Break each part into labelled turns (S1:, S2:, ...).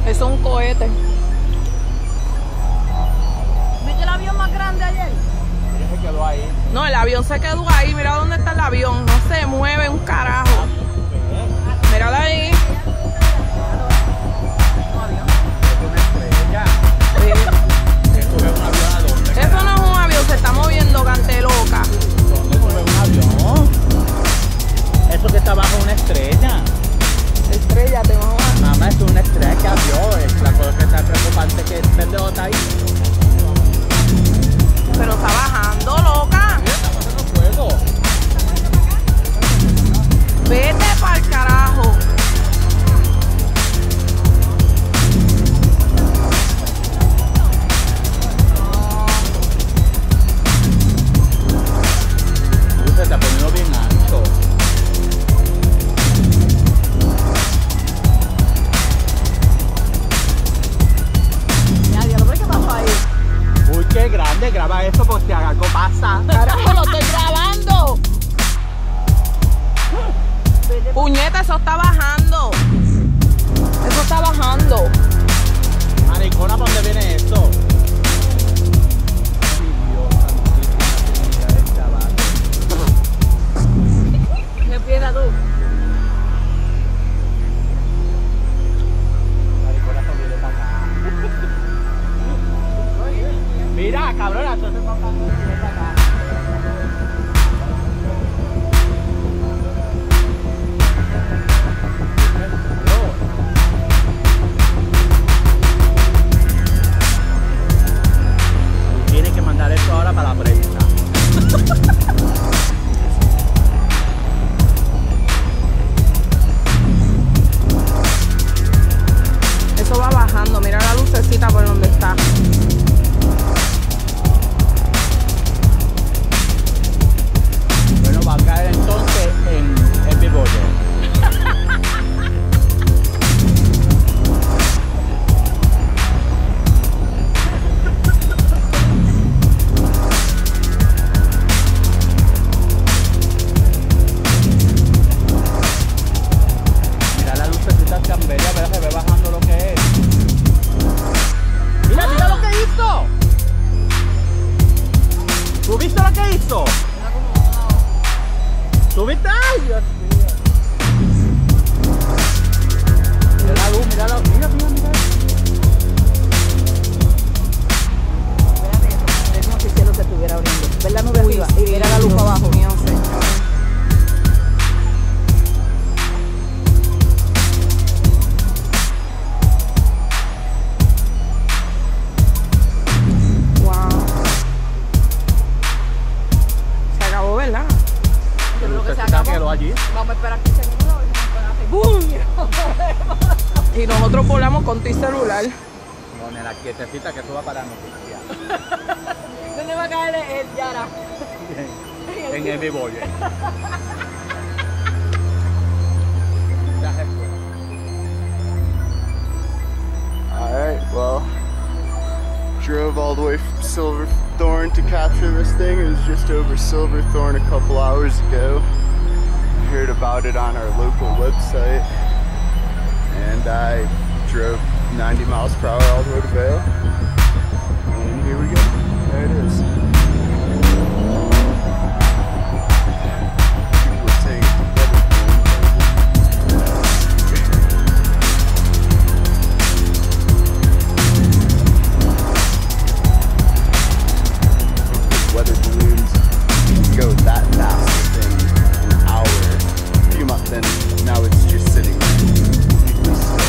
S1: Es un cohete.
S2: ¿Viste el avión más grande ayer?
S3: Se quedó ahí.
S1: No, el avión se quedó ahí. Mira dónde está el avión. No se mueve un carajo. Mírala ahí. Eso no es un avión, se está moviendo, cante loca.
S3: ¿Dónde sube un avión? Eso que está abajo es una estrella.
S1: Estrella, te vamos a...
S3: Mamá, es una estrella que abrió. Es la cosa que está preocupante que el pendejo está ahí.
S1: Pero está bajando, loca.
S3: Está pasando fuego.
S1: Vete pa'l carajo.
S3: Se está poniendo bien alto.
S2: Ya, Dios, ¿qué pasó ahí?
S3: Uy, qué grande. Graba esto porque si algo pasa.
S1: Carajo, lo estoy grabando. Puñeta, eso está bajando. Eso está bajando.
S3: Maricona, ¿para dónde viene esto?
S2: ¿Qué piensas tú?
S3: Mira, cabrona, eso se está pasando para acá. Tienes que mandar esto ahora para la prensa.
S1: Eso va bajando. Mira la lucecita por donde está.
S3: Bueno, va a caer entonces en Biboye. Mira la lucecita tan bella, ¿verdad? Se ve bajando lo que es. Mira, mira lo que hizo. ¿Tú viste lo que hizo? ¿Tú viste? ¡Ay, Dios mío! Mira la luz, mira la luz. Mira, mira, mira.
S2: Es como si el cielo se estuviera abriendo. ¿Ves la nube arriba? Y mira la luz
S1: Dios
S2: abajo.
S1: mío, señor. Wow. Se acabó, ¿verdad?
S2: Yo creo que se
S3: Lucecita
S2: acabó.
S3: quedó allí.
S2: Vamos a esperar 15 minutos a ver si nos pueden hacer ¡bum!
S1: Y nosotros volamos con tu celular.
S3: Pone la quietecita que eso va para noticia.
S2: ¿Dónde va a caer el Yara?
S3: En el Biboye.
S4: Alright, well, drove all the way from Silverthorne to capture this thing. It was just over Silverthorne a couple hours ago. Heard about it on our local website. And I drove 90 miles per hour all the way to Vail. And here we go. There it is. People are saying it's weather balloons can go that fast within an hour. A few months in, now it's just sitting completely still.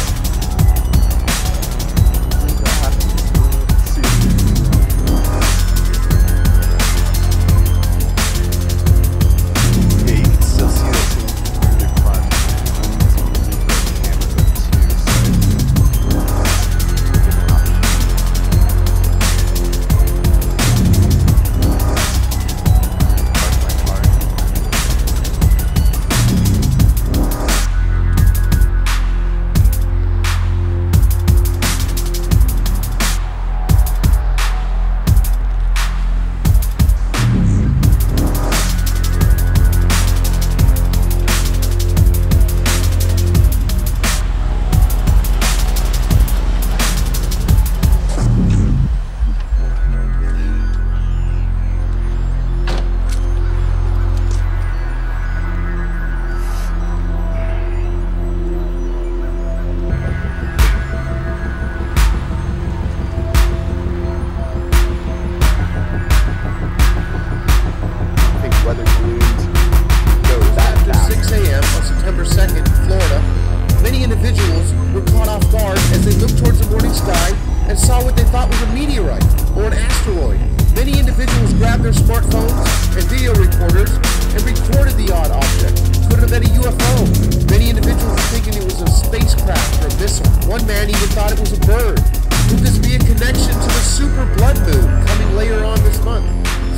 S5: their smartphones and video recorders and recorded the odd object. Could have been a UFO. Many individuals were thinking it was a spacecraft or a missile. One man even thought it was a bird. Could this be a connection to the super blood moon coming later on this month?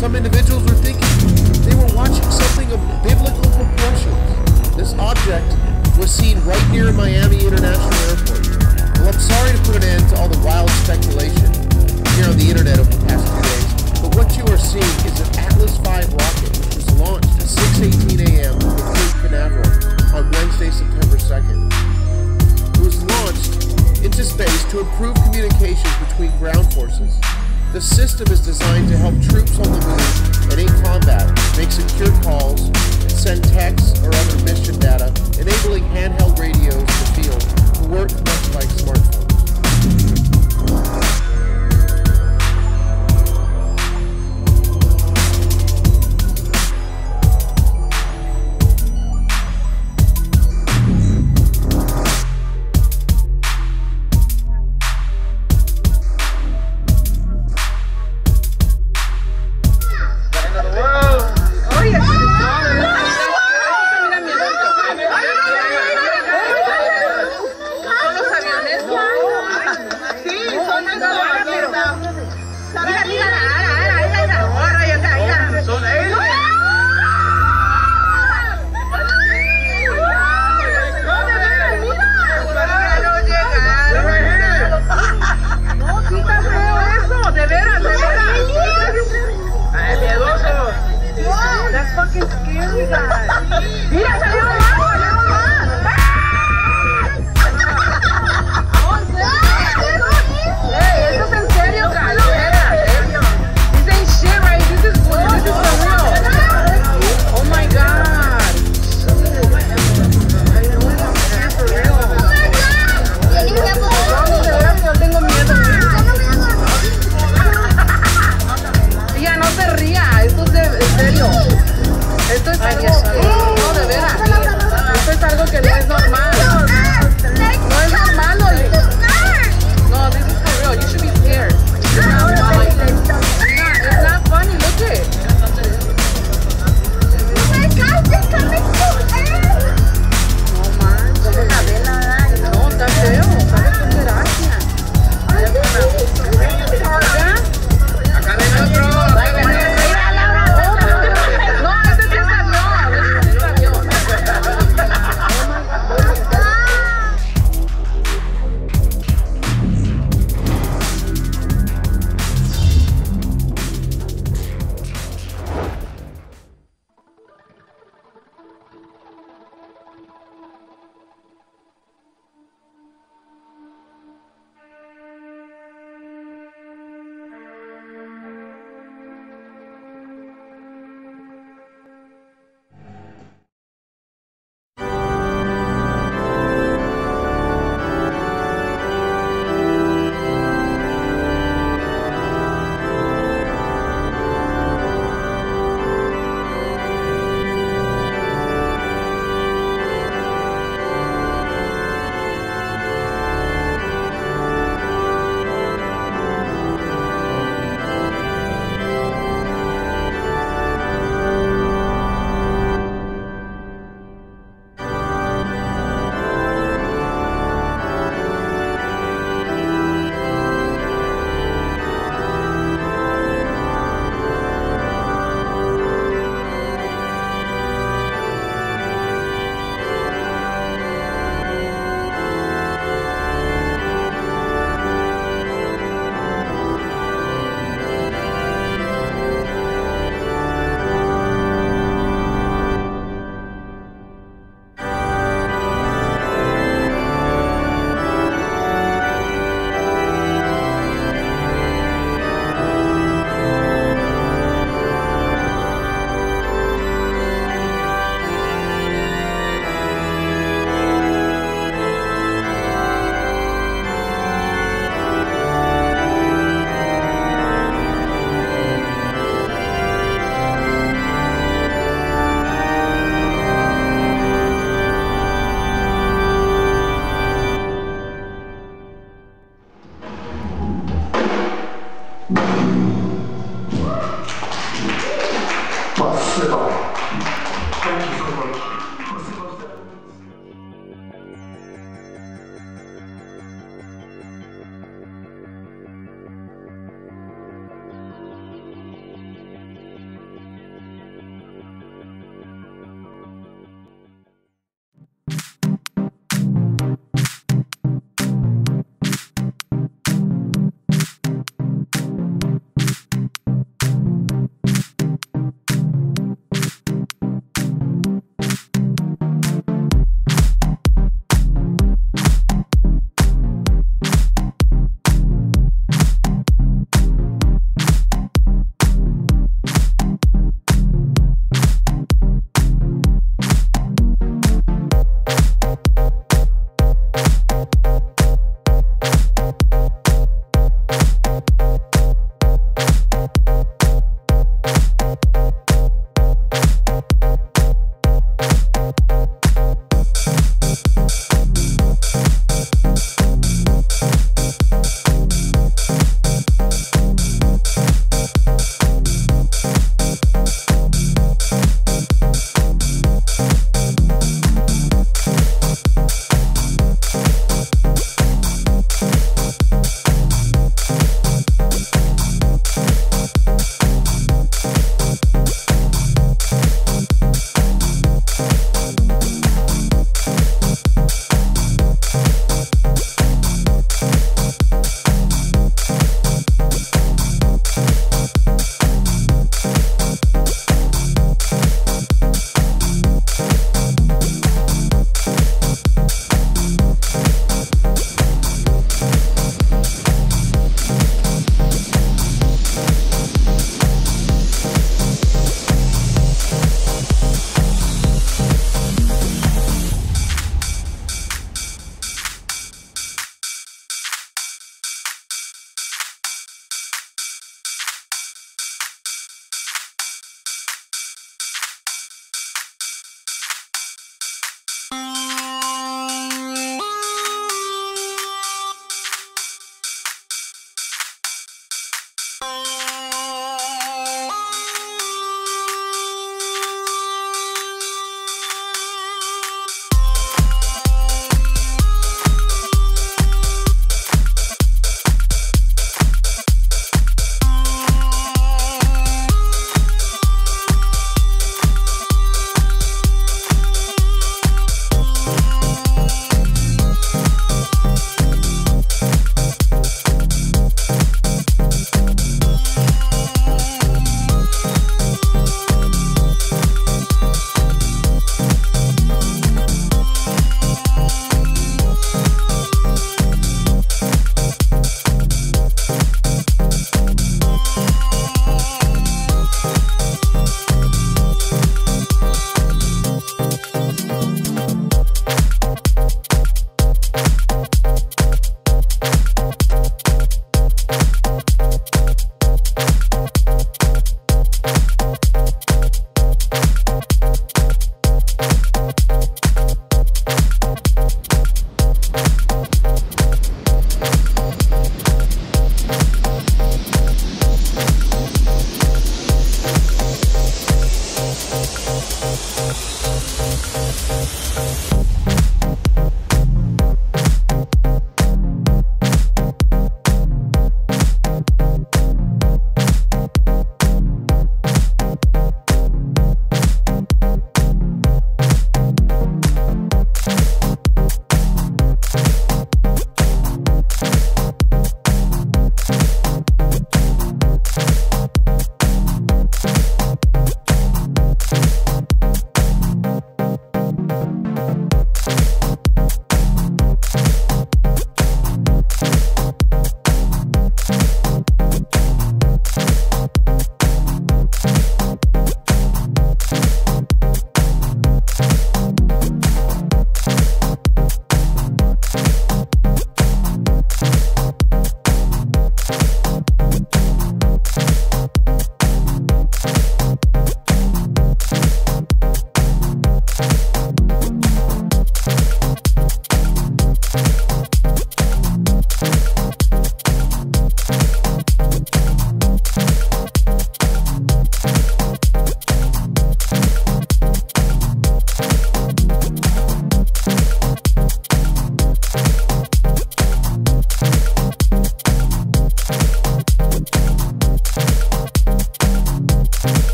S5: Some individuals were thinking they were watching something of biblical proportions. This object was seen right near Miami International Airport. Well, I'm sorry to put an end to all the wild speculation here on the internet over the past 2 days, but what you are seeing is an Atlas V rocket which was launched at 6:18 a.m. from Cape Canaveral on Wednesday, September 2nd. It was launched into space to improve communications between ground forces. The system is designed to help troops on the moon and in combat make secure calls and send texts or other mission data, enabling handheld radios in the field to work much like smartphones.
S2: Son los aviones.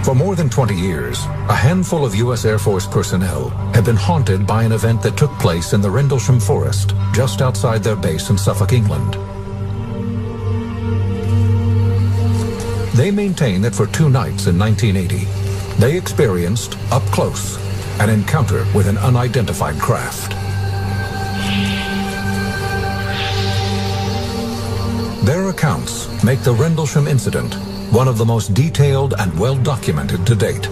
S6: For more than 20 years, a handful of U.S. Air Force personnel have been haunted by an event that took place in the Rendlesham Forest, just outside their base in Suffolk, England. They maintain that for 2 nights in 1980, they experienced, up close, an encounter with an unidentified craft. Their accounts make the Rendlesham incident one of the most detailed and well-documented to date.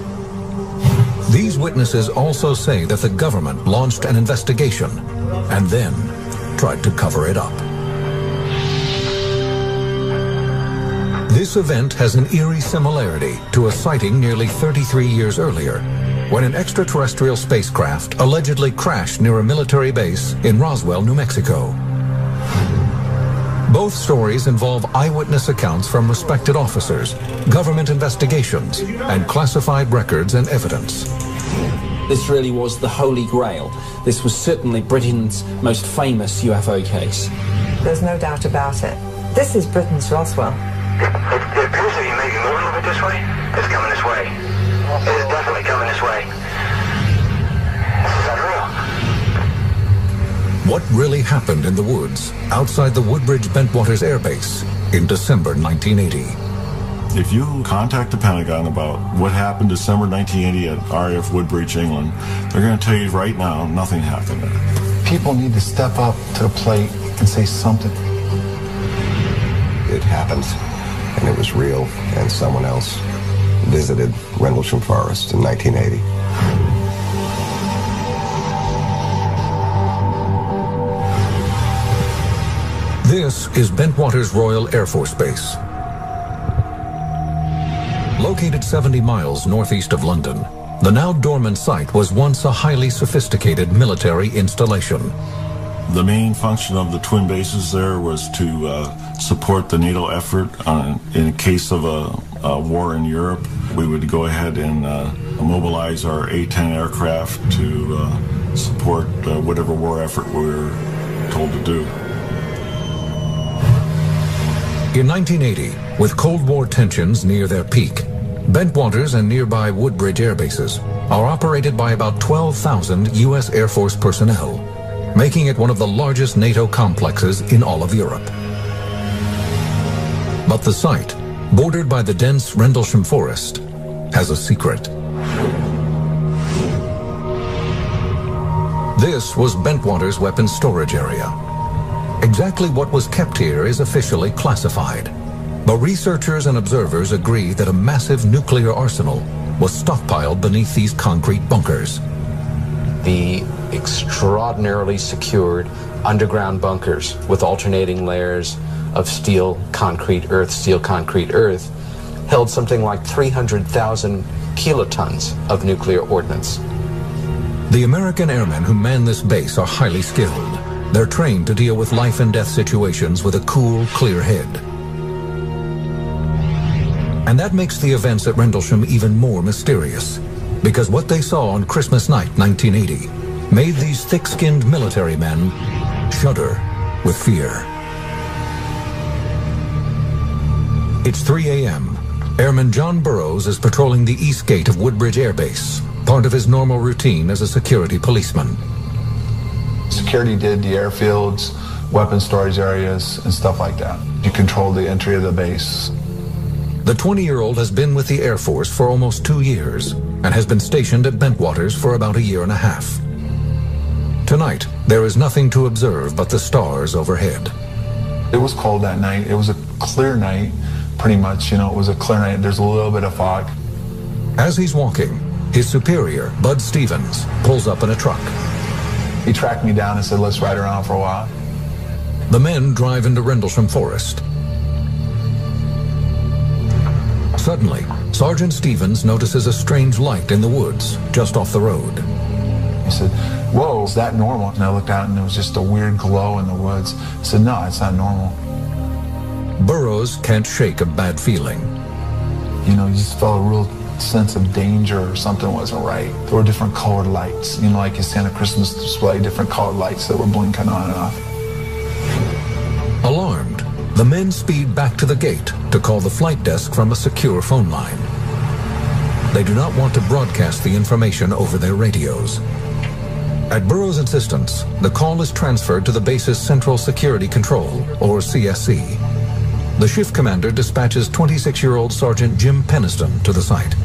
S6: These witnesses also say that the government launched an investigation and then tried to cover it up. This event has an eerie similarity to a sighting nearly 33 years earlier, when an extraterrestrial spacecraft allegedly crashed near a military base in Roswell, New Mexico. Both stories involve eyewitness accounts from respected officers, government investigations, and classified records and evidence.
S7: This really was the Holy Grail. This was certainly Britain's most famous UFO case.
S8: There's no doubt about it. This is Britain's Roswell.
S9: It appears to be maybe moving a bit this way. It's coming this way. It is definitely coming this way. Is that real?
S6: what really happened in the woods outside the Woodbridge Bentwaters Air Base in December 1980.
S10: If you contact the Pentagon about what happened December 1980 at RAF Woodbridge, England, they're going to tell you right now nothing happened there.
S11: People need to step up to the plate and say something.
S12: It happened, and it was real, and someone else visited Rendlesham Forest in 1980.
S6: This is Bentwaters Royal Air Force Base. Located 70 miles northeast of London, the now dormant site was once a highly sophisticated military installation.
S10: The main function of the twin bases there was to support the NATO effort in case of a war in Europe. We would go ahead and mobilize our A-10 aircraft to support whatever war effort we were told to do.
S6: In 1980, with Cold War tensions near their peak, Bentwaters and nearby Woodbridge air bases are operated by about 12,000 U.S. Air Force personnel, making it one of the largest NATO complexes in all of Europe. But the site, bordered by the dense Rendlesham Forest, has a secret. This was Bentwaters' weapons storage area. Exactly what was kept here is officially classified, but researchers and observers agree that a massive nuclear arsenal was stockpiled beneath these concrete bunkers.
S13: The extraordinarily secured underground bunkers with alternating layers of steel, concrete, earth, held something like 300,000 kilotons of nuclear ordnance.
S6: The American airmen who man this base are highly skilled. They're trained to deal with life and death situations with a cool, clear head. And that makes the events at Rendlesham even more mysterious, because what they saw on Christmas night 1980 made these thick-skinned military men shudder with fear. It's 3 a.m. Airman John Burroughs is patrolling the east gate of Woodbridge Air Base, part of his normal routine as a security policeman.
S11: Security did the airfields, weapon storage areas, and stuff like that. You control the entry of the base.
S6: The 20-year-old has been with the Air Force for almost 2 years and has been stationed at Bentwaters for about a year and a half. Tonight, there is nothing to observe but the stars overhead.
S11: It was cold that night. It was a clear night, pretty much. You know, it was a clear night. There's a little bit of fog.
S6: As he's walking, his superior, Bud Stevens, pulls up in a truck.
S11: He tracked me down and said, let's ride around for a while.
S6: The men drive into Rendlesham Forest. Suddenly, Sergeant Stevens notices a strange light in the woods just off the road.
S11: He said, whoa, is that normal? And I looked out and there was just a weird glow in the woods. I said, no, it's not normal.
S6: Burroughs can't shake a bad feeling.
S11: You know, you just felt a real sense of danger or something wasn't right. There were different colored lights, you know, like you see on a Christmas display, different colored lights that were blinking on and off.
S6: Alarmed, the men speed back to the gate to call the flight desk from a secure phone line. They do not want to broadcast the information over their radios. At Burroughs' insistence, the call is transferred to the base's Central Security Control, or CSC. The shift commander dispatches 26-year-old Sergeant Jim Peniston to the site.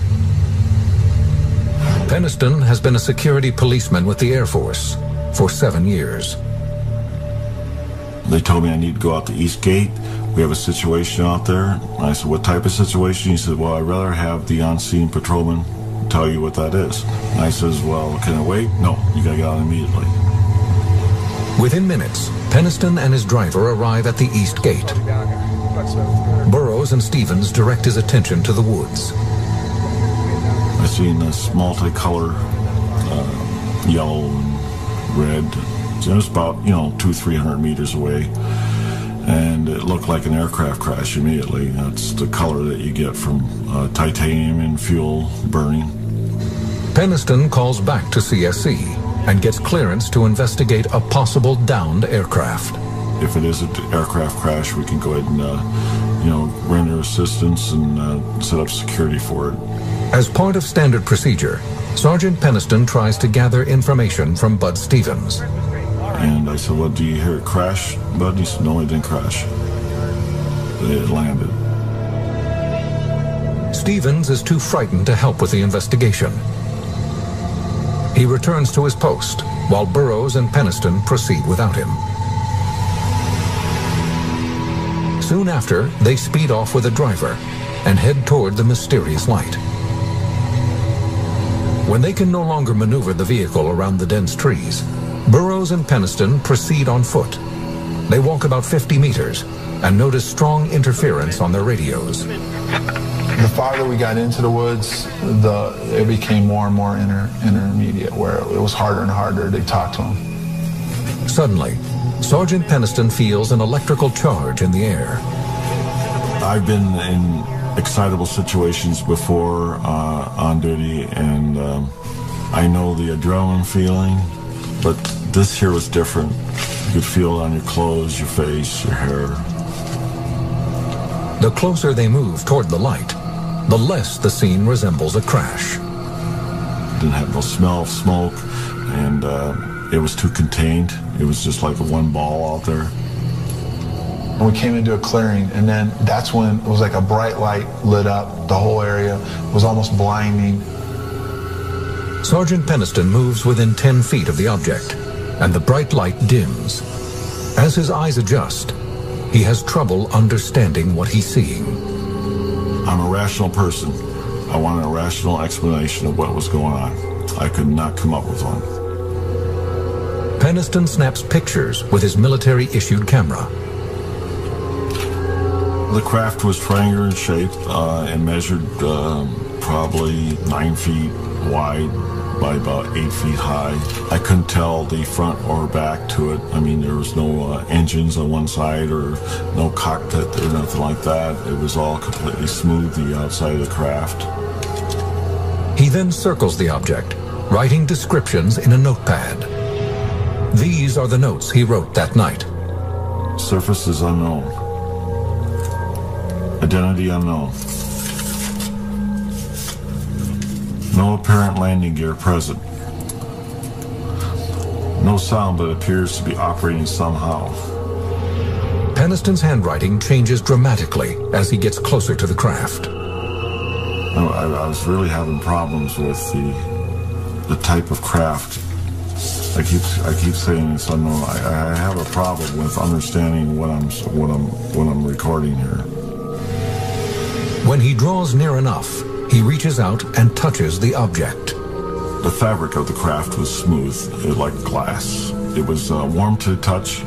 S6: Peniston has been a security policeman with the Air Force for 7 years.
S10: They told me I need to go out the east gate. We have a situation out there. And I said, what type of situation? He said, well, I'd rather have the on-scene patrolman tell you what that is. And I says, well, can I wait? No, you gotta get out immediately.
S6: Within minutes, Peniston and his driver arrive at the east gate. Burroughs and Stevens direct his attention to the woods.
S10: I seen this multicolor, yellow and red. It was about, 200-300 meters away. And it looked like an aircraft crash immediately. That's the color that you get from titanium and fuel burning.
S6: Peniston calls back to CSC and gets clearance to investigate a possible downed aircraft.
S10: If it is an aircraft crash, we can go ahead and, render assistance and set up security for it.
S6: As part of standard procedure, Sergeant Peniston tries to gather information from Bud Stevens.
S10: And I said, well, do you hear it crash, bud? He said, no, it didn't crash. It landed.
S6: Stevens is too frightened to help with the investigation. He returns to his post, while Burroughs and Penniston proceed without him. Soon after, they speed off with a driver and head toward the mysterious light. When they can no longer maneuver the vehicle around the dense trees, Burroughs and Penniston proceed on foot. They walk about 50 meters and notice strong interference on their radios.
S11: The farther we got into the woods, it became more and more intermediate, where it was harder and harder to talk to him.
S6: Suddenly, Sergeant Penniston feels an electrical charge in the air.
S10: I've been in excitable situations before on duty, and I know the adrenaline feeling, but this here was different. You could feel it on your clothes, your face, your hair.
S6: The closer they move toward the light, the less the scene resembles a crash.
S10: Didn't have no smell of smoke, and it was too contained. It was just like one ball out there.
S11: And we came into a clearing, and then that's when it was like a bright light lit up the whole area. It was almost blinding.
S6: Sergeant Penniston moves within 10 feet of the object, and the bright light dims. As his eyes adjust, he has trouble understanding what he's seeing.
S10: I'm a rational person. I wanted a rational explanation of what was going on. I could not come up with one.
S6: Penniston snaps pictures with his military-issued camera.
S10: The craft was triangular in shape and measured probably 9 feet wide by about 8 feet high. I couldn't tell the front or back to it. I mean, there was no engines on one side or no cockpit or nothing like that. It was all completely smooth, the outside of the craft.
S6: He then circles the object, writing descriptions in a notepad. These are the notes he wrote that night.
S10: Surface is unknown. Identity unknown. No apparent landing gear present. No sound but appears to be operating somehow.
S6: Penniston's handwriting changes dramatically as he gets closer to the craft.
S10: I was really having problems with the type of craft. I keep saying it's unknown. I have a problem with understanding what I'm recording here.
S6: When he draws near enough, he reaches out and touches the object.
S10: The fabric of the craft was smooth, like glass. It was warm to the touch,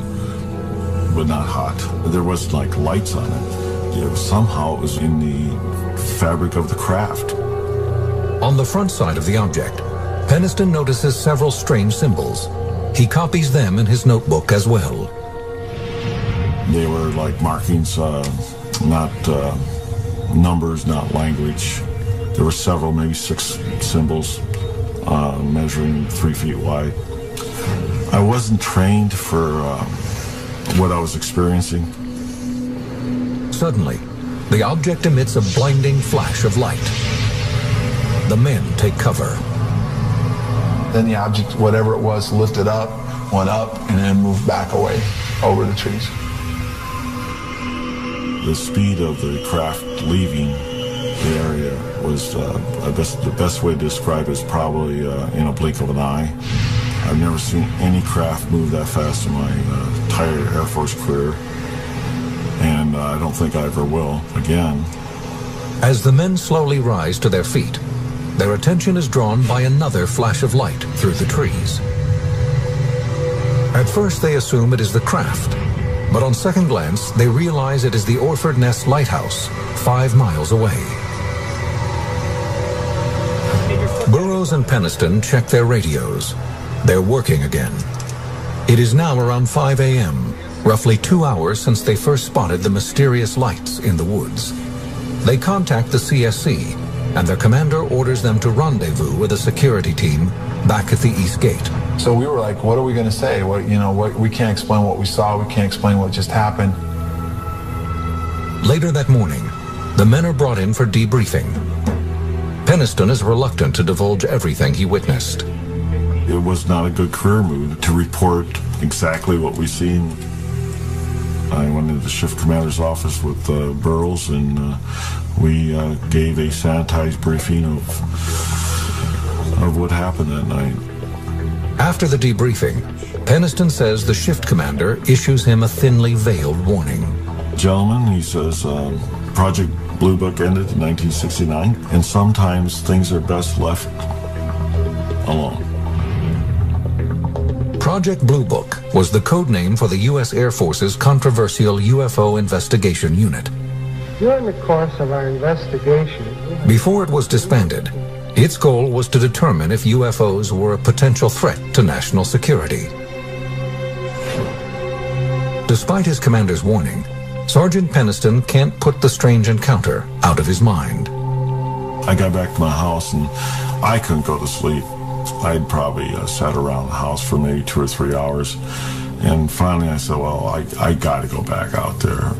S10: but not hot. There was like lights on it. Somehow it was in the fabric of the craft.
S6: On the front side of the object, Penniston notices several strange symbols. He copies them in his notebook as well.
S10: They were like markings, not numbers, not language. There were several, maybe 6 symbols measuring 3 feet wide. I wasn't trained for what I was experiencing.
S6: Suddenly, the object emits a blinding flash of light. The men take cover.
S11: Then the object, whatever it was, lifted up, went up, and then moved back away over the trees.
S10: The speed of the craft leaving the area was, the best way to describe it is probably in a blink of an eye. I've never seen any craft move that fast in my entire Air Force career, and I don't think I ever will again.
S6: As the men slowly rise to their feet, their attention is drawn by another flash of light through the trees. At first they assume it is the craft, but on second glance they realize it is the Orford Ness Lighthouse, 5 miles away. Burroughs and Penniston check their radios. They're working again. It is now around 5 a.m., roughly 2 hours since they first spotted the mysterious lights in the woods. They contact the CSC, and their commander orders them to rendezvous with a security team back at the East Gate.
S11: So we were like, what are we going to say? We can't explain what we saw. We can't explain what just happened.
S6: Later that morning, the men are brought in for debriefing. Penniston is reluctant to divulge everything he witnessed.
S10: It was not a good career move to report exactly what we seen. I went into the shift commander's office with Burroughs, and we gave a sanitized briefing of what happened that night.
S6: After the debriefing, Penniston says the shift commander issues him a thinly veiled warning.
S10: Gentlemen, he says, Project Blue Book ended in 1969, and sometimes things are best left alone.
S6: Project Blue Book was the code name for the U.S. Air Force's controversial UFO investigation unit.
S14: During the course of our investigation,
S6: before it was disbanded, its goal was to determine if UFOs were a potential threat to national security. Despite his commander's warning, Sergeant Penniston can't put the strange encounter out of his mind.
S10: I got back to my house and I couldn't go to sleep. I'd probably sat around the house for maybe 2 or 3 hours. And finally I said, well, I got to go back out there.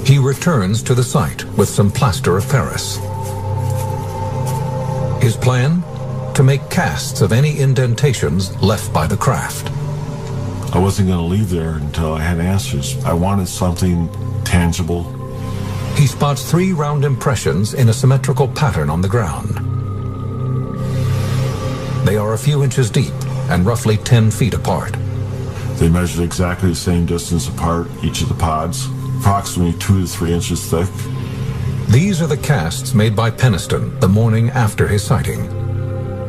S6: He returns to the site with some plaster of Paris. His plan? To make casts of any indentations left by the craft.
S10: I wasn't going to leave there until I had answers. I wanted something tangible.
S6: He spots 3 round impressions in a symmetrical pattern on the ground. They are a few inches deep and roughly 10 feet apart.
S10: They measured exactly the same distance apart, each of the pods, approximately 2 to 3 inches thick.
S6: These are the casts made by Penniston the morning after his sighting.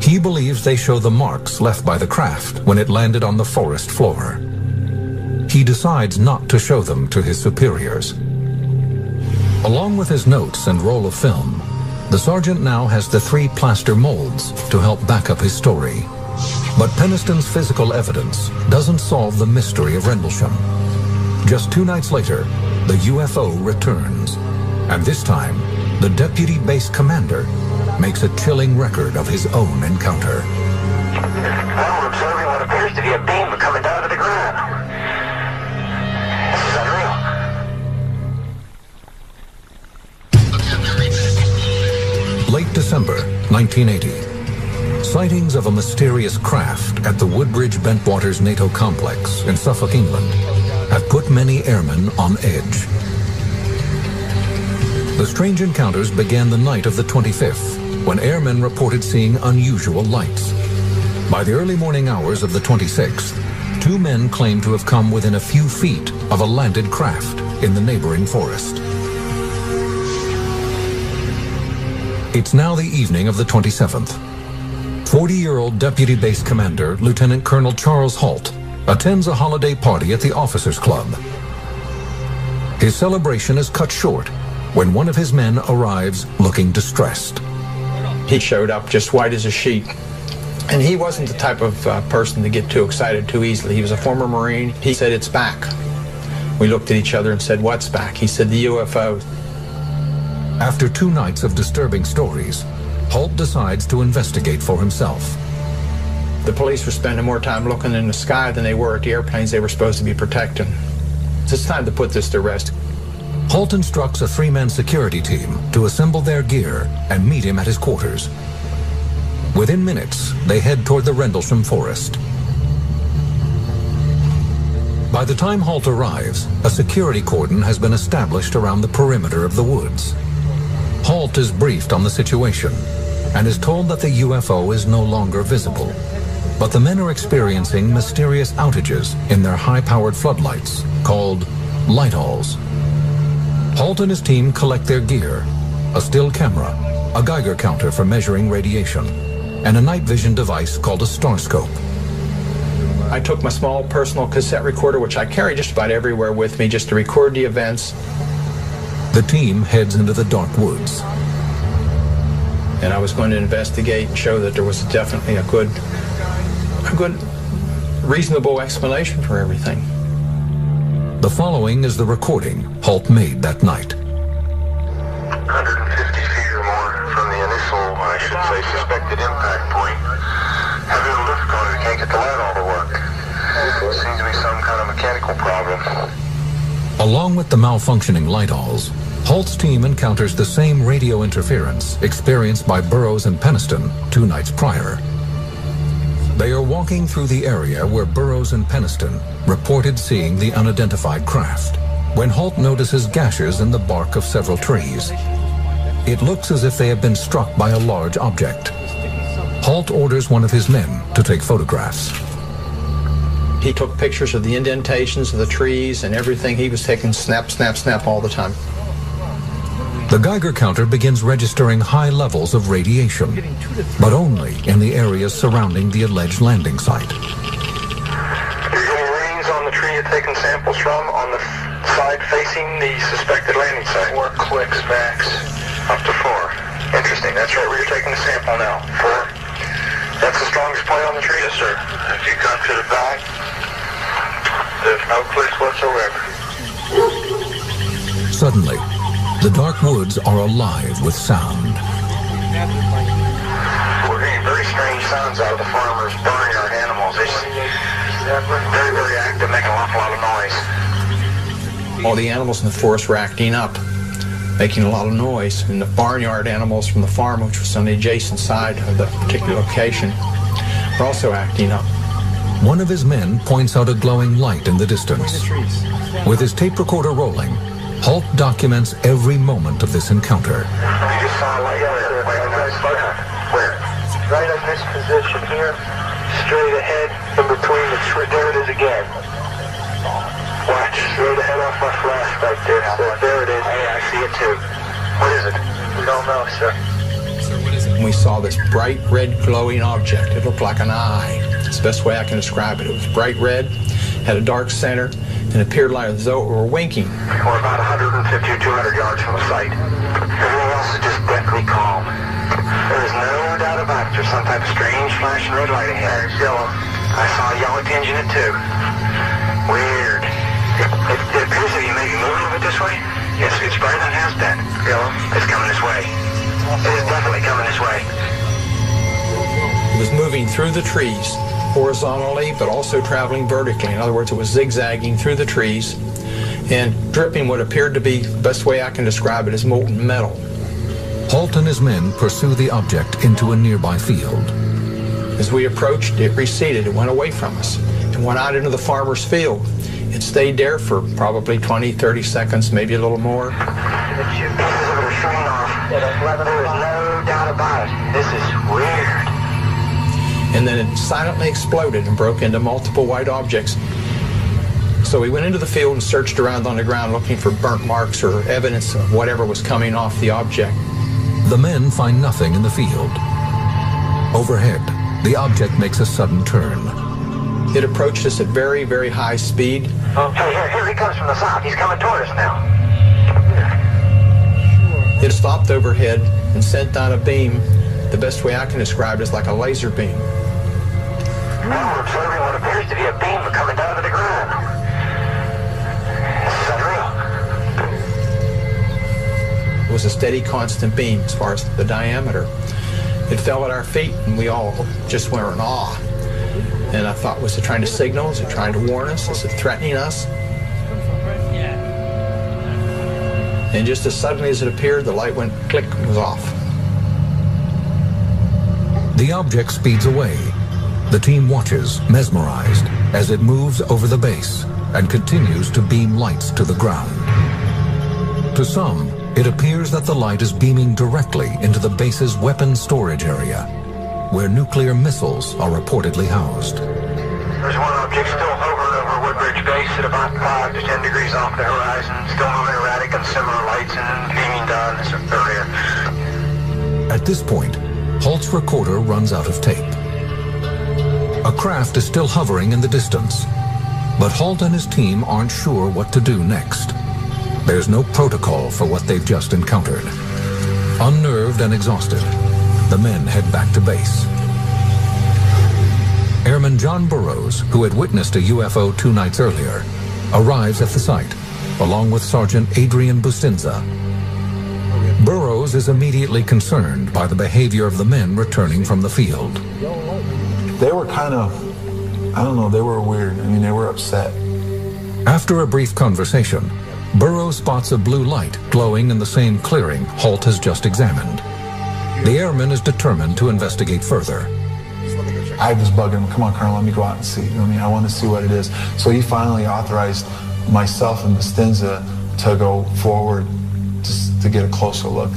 S6: He believes they show the marks left by the craft when it landed on the forest floor. He decides not to show them to his superiors. Along with his notes and roll of film, the sergeant now has the 3 plaster molds to help back up his story. But Penniston's physical evidence doesn't solve the mystery of Rendlesham. Just 2 nights later, the UFO returns. And this time, the deputy base commander makes a chilling record of his own encounter.
S9: I'm observing what appears to be a beam coming down to the ground. This is unreal.
S6: Late December 1980. Sightings of a mysterious craft at the Woodbridge Bentwaters NATO complex in Suffolk, England, have put many airmen on edge. The strange encounters began the night of the 25th, when airmen reported seeing unusual lights. By the early morning hours of the 26th, 2 men claimed to have come within a few feet of a landed craft in the neighboring forest. It's now the evening of the 27th. 40-year-old Deputy Base Commander Lieutenant Colonel Charles Halt attends a holiday party at the Officers Club. His celebration is cut short when one of his men arrives looking distressed.
S15: He showed up just white as a sheet. And he wasn't the type of person to get too excited too easily. He was a former Marine. He said, "It's back." We looked at each other and said, "What's back?" He said, "The UFO."
S6: After 2 nights of disturbing stories, Halt decides to investigate for himself.
S15: The police were spending more time looking in the sky than they were at the airplanes they were supposed to be protecting. It's time to put this to rest.
S6: Halt instructs a 3-man security team to assemble their gear and meet him at his quarters. Within minutes, they head toward the Rendlesham Forest. By the time Halt arrives, a security cordon has been established around the perimeter of the woods. Halt is briefed on the situation and is told that the UFO is no longer visible. But the men are experiencing mysterious outages in their high-powered floodlights called light-alls. Halt and his team collect their gear, a still camera, a Geiger counter for measuring radiation, and a night vision device called a starscope.
S15: I took my small personal cassette recorder, which I carry just about everywhere with me, just to record the events.
S6: The team heads into the dark woods.
S15: And I was going to investigate and show that there was definitely a good, reasonable explanation for everything.
S6: The following is the recording Halt made that night.
S9: 150 feet or more from the initial, I should say, suspected impact point. Having a difficulty, can't get the light all to work. Seems to be some kind of mechanical problem.
S6: Along with the malfunctioning light-alls, Halt's team encounters the same radio interference experienced by Burroughs and Penniston 2 nights prior. They are walking through the area where Burroughs and Penniston reported seeing the unidentified craft, when Holt notices gashes in the bark of several trees. It looks as if they have been struck by a large object. Holt orders one of his men to take photographs.
S15: He took pictures of the indentations of the trees and everything. He was taking snap, snap, snap all the time.
S6: The Geiger counter begins registering high levels of radiation, but only in the areas surrounding the alleged landing site.
S9: You're getting readings on the tree you're taking samples from on the side facing the suspected landing site. 4 clicks max, up to 4. Interesting. That's right where you're taking the sample now. 4. That's the strongest point on the tree? Yes, sir. If you come to the back, there's no clicks whatsoever.
S6: Suddenly, the dark woods are alive with sound.
S9: We're getting very strange sounds out of the farmers' barnyard animals. It's very, very active, making an awful lot of noise.
S15: All the animals in the forest were acting up, making a lot of noise. And the barnyard animals from the farm, which was on the adjacent side of the particular location, were also acting up.
S6: One of his men points out a glowing light in the distance. With his tape recorder rolling, Holt documents every moment of this encounter.
S9: You just saw a light there. Where?
S14: Right in this position here, straight ahead, in between the tree. There it is again.
S9: Watch.
S14: Straight ahead off my flash right there, sir. There it is.
S9: Hey, I see it too. What is it?
S14: We don't know, sir.
S15: And we saw this bright red glowing object. It looked like an eye. It's the best way I can describe it. It was bright red, had a dark center, and appeared like as though it were winking.
S9: We're about 150 or 200 yards from the site. Everything else is just deathly calm. There is no doubt about it. There's some type of strange flashing red light ahead. It's yellow. I saw a yellow tinge in it too. Weird. It appears that you may be moving a bit this way. Yes, it's brighter than it has been. Yellow. It's coming this way. It is definitely coming this way.
S15: It was moving through the trees, horizontally, but also traveling vertically. In other words, it was zigzagging through the trees and dripping what appeared to be, the best way I can describe it, as molten metal.
S6: Holt and his men pursue the object into a nearby field.
S15: As we approached, it receded. It went away from us. It went out into the farmer's field. It stayed there for probably 20, 30 seconds, maybe a little more.
S9: Pieces of it are showing off. There is no doubt about it. This is weird.
S15: And then it silently exploded and broke into multiple white objects. So we went into the field and searched around on the ground looking for burnt marks or evidence of whatever was coming off the object.
S6: The men find nothing in the field. Overhead, the object makes a sudden turn.
S15: It approached us at very, very high speed.
S9: Oh, hey, here he comes from the south. He's coming toward us now.
S15: It stopped overhead and sent down a beam. The best way I can describe it is like a laser beam.
S9: Now we're observing what appears to be a beam coming down to the ground. This is unreal.
S15: It was a steady, constant beam as far as the diameter. It fell at our feet, and we all just were in awe. And I thought, was it trying to signal? Is it trying to warn us? Is it threatening us? And just as suddenly as it appeared, the light went click and was off.
S6: The object speeds away. The team watches, mesmerized, as it moves over the base and continues to beam lights to the ground. To some, it appears that the light is beaming directly into the base's weapons storage area, where nuclear missiles are reportedly housed.
S9: There's one object still hovering over Woodbridge Base at about 5 to 10 degrees off the horizon, still moving erratic and similar lights and beaming down this area.
S6: At this point, Holt's recorder runs out of tape. A craft is still hovering in the distance, but Holt and his team aren't sure what to do next. There's no protocol for what they've just encountered. Unnerved and exhausted, the men head back to base. Airman John Burroughs, who had witnessed a UFO 2 nights earlier, arrives at the site, along with Sergeant Adrian Bustinza. Burroughs is immediately concerned by the behavior of the men returning from the field.
S11: They were kind of, I don't know, they were weird. I mean, they were upset.
S6: After a brief conversation, Burroughs spots a blue light glowing in the same clearing Holt has just examined. The airman is determined to investigate further.
S11: I was bugging him, come on, Colonel, let me go out and see. I mean, I want to see what it is. So he finally authorized myself and Bustinza to go forward just to get a closer look.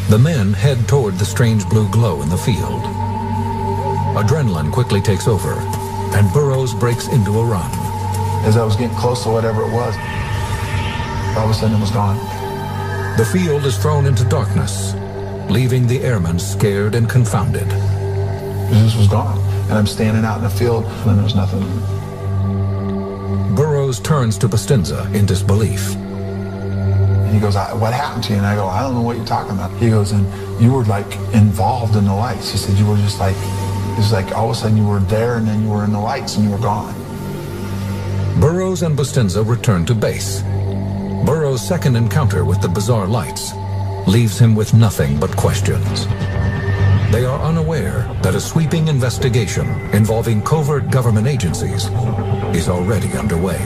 S6: The men head toward the strange blue glow in the field. Adrenaline quickly takes over, and Burroughs breaks into a run.
S11: As I was getting close to whatever it was, all of a sudden it was gone.
S6: The field is thrown into darkness, leaving the airmen scared and confounded.
S11: It just was gone, and I'm standing out in the field, and there was nothing.
S6: Burroughs turns to Bustinza in disbelief.
S11: And he goes, what happened to you? And I go, I don't know what you're talking about. He goes, and you were like involved in the lights. He said, you were just like, it was like all of a sudden you were there and then you were in the lights and you were gone.
S6: Burroughs and Bustinza return to base. Burroughs' second encounter with the bizarre lights leaves him with nothing but questions. They are unaware that a sweeping investigation involving covert government agencies is already underway.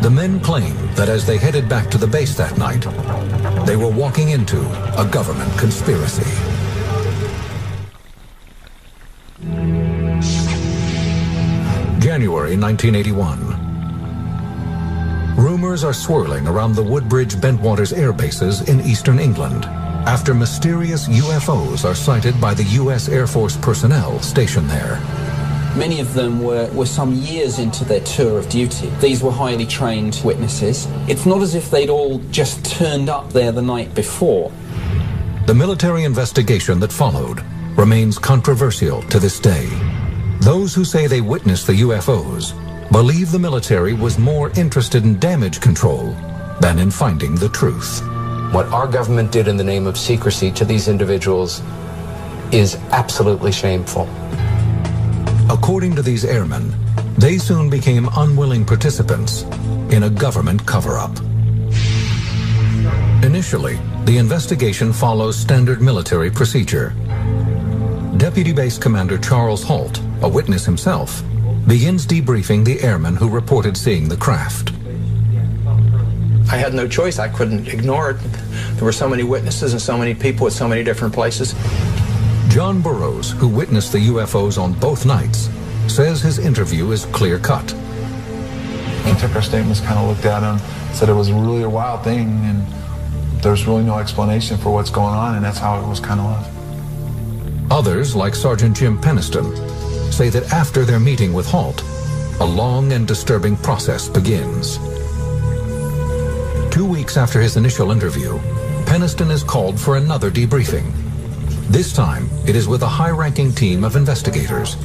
S6: The men claim that as they headed back to the base that night, they were walking into a government conspiracy. January 1981. Rumors are swirling around the Woodbridge Bentwaters air bases in eastern England after mysterious UFOs are sighted by the U.S. Air Force personnel stationed there.
S7: Many of them were some years into their tour of duty. These were highly trained witnesses. It's not as if they'd all just turned up there the night before.
S6: The military investigation that followed remains controversial to this day. Those who say they witnessed the UFOs believe the military was more interested in damage control than in finding the truth.
S13: What our government did in the name of secrecy to these individuals is absolutely shameful.
S6: According to these airmen, they soon became unwilling participants in a government cover-up. Initially, the investigation follows standard military procedure. Deputy Base Commander Charles Halt, a witness himself, begins debriefing the airmen who reported seeing the craft.
S15: I had no choice. I couldn't ignore it. There were so many witnesses and so many people at so many different places.
S6: John Burroughs, who witnessed the UFOs on both nights, says his interview is clear-cut.
S11: We took our statements, kind of looked at them, said it was really a wild thing, and there's really no explanation for what's going on, and that's how it was kind of left.
S6: Others, like Sergeant Jim Peniston, say that after their meeting with Halt, a long and disturbing process begins. 2 weeks after his initial interview, Peniston is called for another debriefing. This time, it is with a high-ranking team of investigators,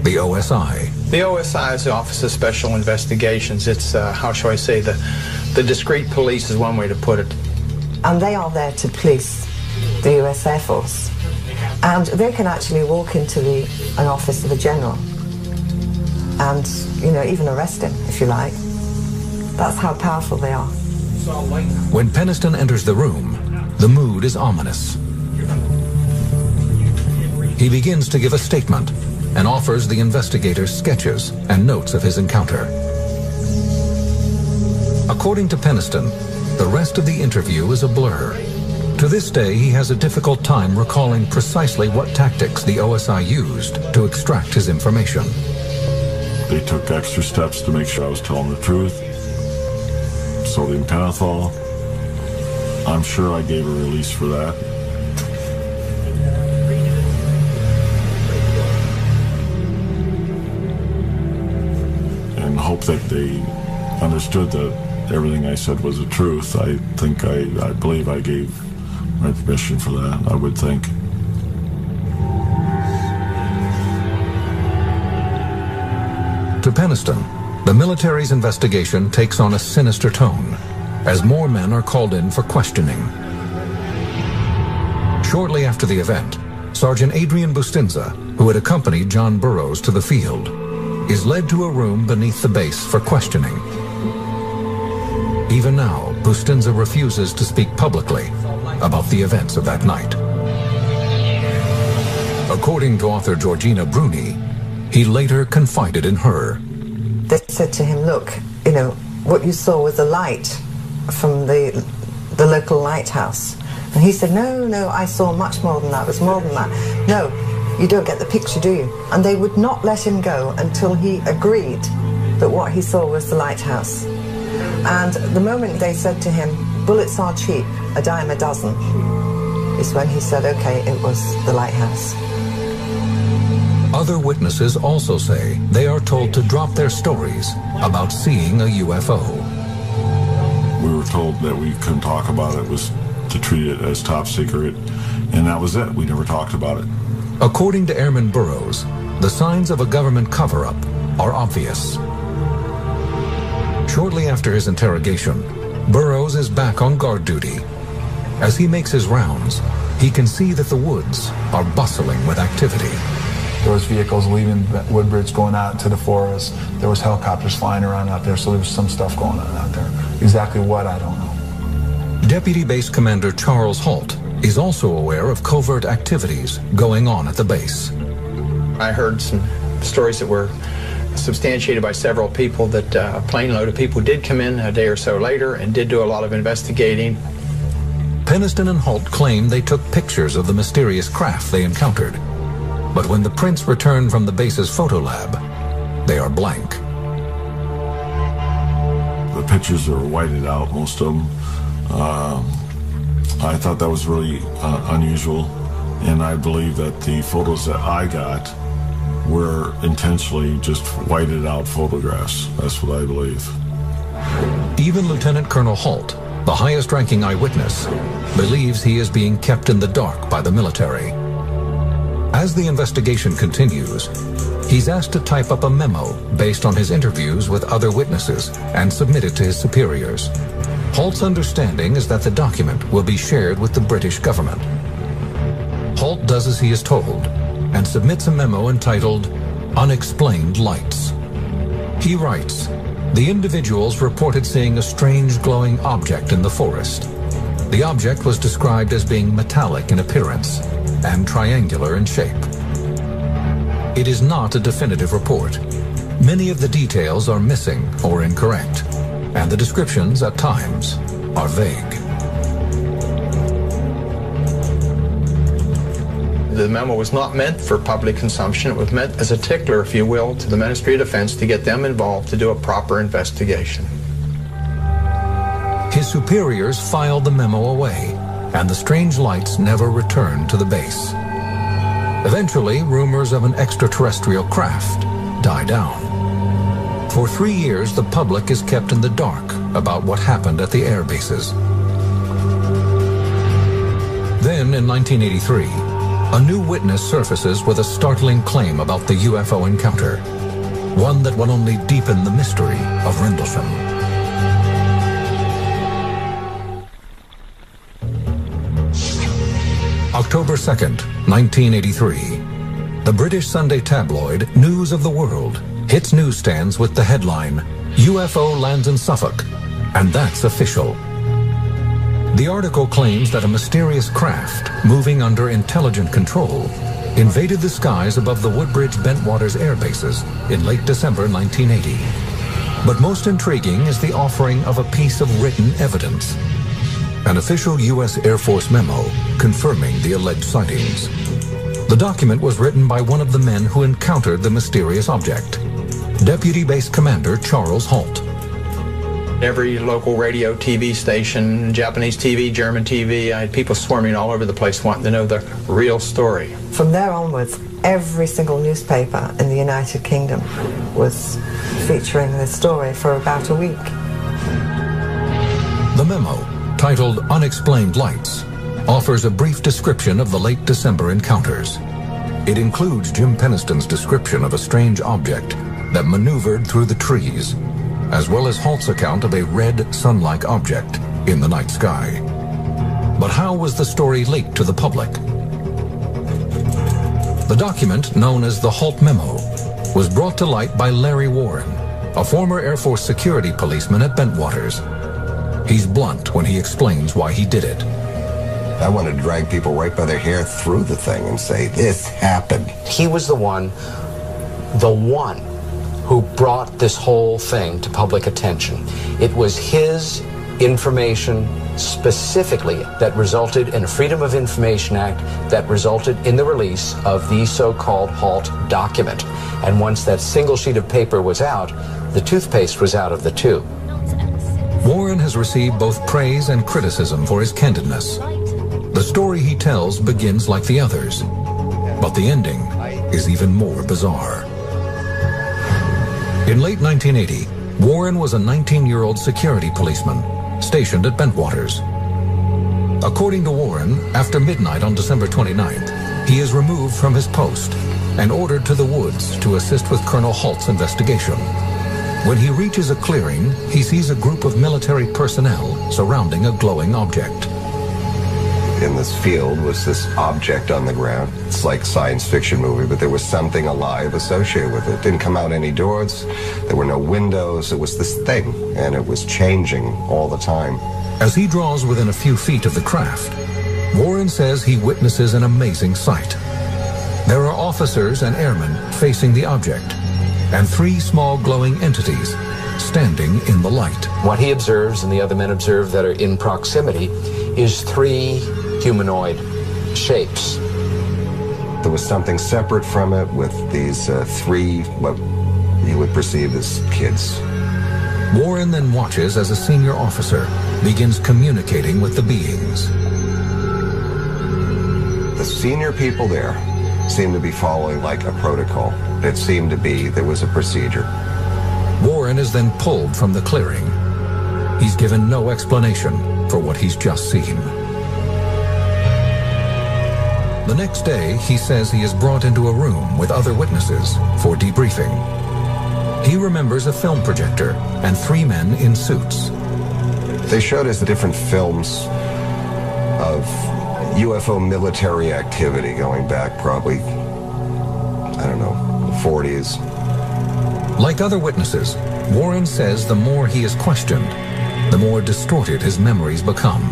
S6: the OSI.
S15: The OSI is the Office of Special Investigations. It's, how shall I say, the discreet police is one way to put it.
S8: And they are there to police the US Air Force. And they can actually walk into an office of a general and, you know, even arrest him, if you like. That's how powerful they are.
S6: When Peniston enters the room, the mood is ominous. He begins to give a statement and offers the investigators sketches and notes of his encounter. According to Peniston, the rest of the interview is a blur. To this day, he has a difficult time recalling precisely what tactics the OSI used to extract his information.
S10: They took extra steps to make sure I was telling the truth. Sodium pentothal. I'm sure I gave a release for that. And hope that they understood that everything I said was the truth. I believe I gave my permission for that, I would think.
S6: To Peniston, the military's investigation takes on a sinister tone as more men are called in for questioning. Shortly after the event, Sergeant Adrian Bustinza, who had accompanied John Burroughs to the field, is led to a room beneath the base for questioning. Even now, Bustinza refuses to speak publicly about the events of that night. According to author Georgina Bruni, he later confided in her.
S8: They said to him, look, you know, what you saw was a light from the local lighthouse. And he said, no, I saw much more than that. It was more than that. No, You don't get the picture, do you? And they would not let him go until he agreed that what he saw was the lighthouse. And the moment they said to him, bullets are cheap, a dime a dozen, is when he said, okay, it was the lighthouse.
S6: Other witnesses also say they are told to drop their stories about seeing a UFO.
S10: We were told that we couldn't talk about it, was to treat it as top secret, and that was it. We never talked about it.
S6: According to Airman Burroughs, the signs of a government cover-up are obvious. Shortly after his interrogation, Burroughs is back on guard duty. As he makes his rounds, he can see that the woods are bustling with activity.
S11: There was vehicles leaving Woodbridge going out into the forest. There was helicopters flying around out there, so there was some stuff going on out there. Exactly what, I don't know.
S6: Deputy Base Commander Charles Halt is also aware of covert activities going on at the base.
S15: I heard some stories that were substantiated by several people that a plane load of people did come in a day or so later and did do a lot of investigating.
S6: Penniston and Halt claim they took pictures of the mysterious craft they encountered. But when the prints return from the base's photo lab, they are blank.
S10: The pictures are whited out, most of them. I thought that was really unusual, and I believe that the photos that I got were intentionally just whited out photographs. That's what I believe.
S6: Even Lieutenant Colonel Halt, the highest-ranking eyewitness, believes he is being kept in the dark by the military. As the investigation continues, he's asked to type up a memo based on his interviews with other witnesses and submit it to his superiors. Halt's understanding is that the document will be shared with the British government. Halt does as he is told and submits a memo entitled Unexplained Lights. He writes, the individuals reported seeing a strange glowing object in the forest. The object was described as being metallic in appearance and triangular in shape. It is not a definitive report. Many of the details are missing or incorrect, and the descriptions at times are vague.
S15: The memo was not meant for public consumption. It was meant as a tickler, if you will, to the Ministry of Defense to get them involved to do a proper investigation.
S6: His superiors filed the memo away, and the strange lights never returned to the base. Eventually, rumors of an extraterrestrial craft die down. For 3 years, the public is kept in the dark about what happened at the air bases. Then, in 1983, a new witness surfaces with a startling claim about the UFO encounter, one that will only deepen the mystery of Rendlesham. October 2nd, 1983. The British Sunday tabloid News of the World hits newsstands with the headline, UFO lands in Suffolk, and that's official. The article claims that a mysterious craft, moving under intelligent control, invaded the skies above the Woodbridge-Bentwaters air bases in late December 1980. But most intriguing is the offering of a piece of written evidence, an official U.S. Air Force memo confirming the alleged sightings. The document was written by one of the men who encountered the mysterious object, Deputy Base Commander Charles Halt.
S15: Every local radio, TV station, Japanese TV, German TV, I had people swarming all over the place wanting to know the real story.
S8: From there onwards, every single newspaper in the United Kingdom was featuring this story for about a week.
S6: The memo, titled Unexplained Lights, offers a brief description of the late December encounters. It includes Jim Penniston's description of a strange object that maneuvered through the trees, as well as Halt's account of a red, sun-like object in the night sky. But how was the story leaked to the public? The document, known as the Halt Memo, was brought to light by Larry Warren, a former Air Force security policeman at Bentwaters. He's blunt when he explains why he did it.
S12: I wanted to drag people right by their hair through the thing and say, this happened.
S13: He was the one who brought this whole thing to public attention. It was his information specifically that resulted in a Freedom of Information Act that resulted in the release of the so-called HALT document. And once that single sheet of paper was out, the toothpaste was out of the tube.
S6: Warren has received both praise and criticism for his candidness. The story he tells begins like the others, but the ending is even more bizarre. In late 1980, Warren was a 19-year-old security policeman stationed at Bentwaters. According to Warren, after midnight on December 29th, he is removed from his post and ordered to the woods to assist with Colonel Halt's investigation. When he reaches a clearing, he sees a group of military personnel surrounding a glowing object.
S12: In this field was this object on the ground. It's like a science fiction movie, but there was something alive associated with it. It didn't come out any doors. There were no windows. It was this thing, and it was changing all the time.
S6: As he draws within a few feet of the craft, Warren says he witnesses an amazing sight. There are officers and airmen facing the object, and 3 small glowing entities standing in the light.
S13: What he observes and the other men observe that are in proximity is 3 humanoid shapes.
S12: There was something separate from it with these 3, what you would perceive as kids.
S6: Warren then watches as a senior officer begins communicating with the beings.
S12: The senior people there seemed to be following like a protocol. It seemed to be there was a procedure.
S6: Warren is then pulled from the clearing. He's given no explanation for what he's just seen. The next day, he says he is brought into a room with other witnesses for debriefing. He remembers a film projector and 3 men in suits.
S12: They showed us the different films of UFO military activity going back probably, I don't know, the 40s.
S6: Like other witnesses, Warren says the more he is questioned, the more distorted his memories become.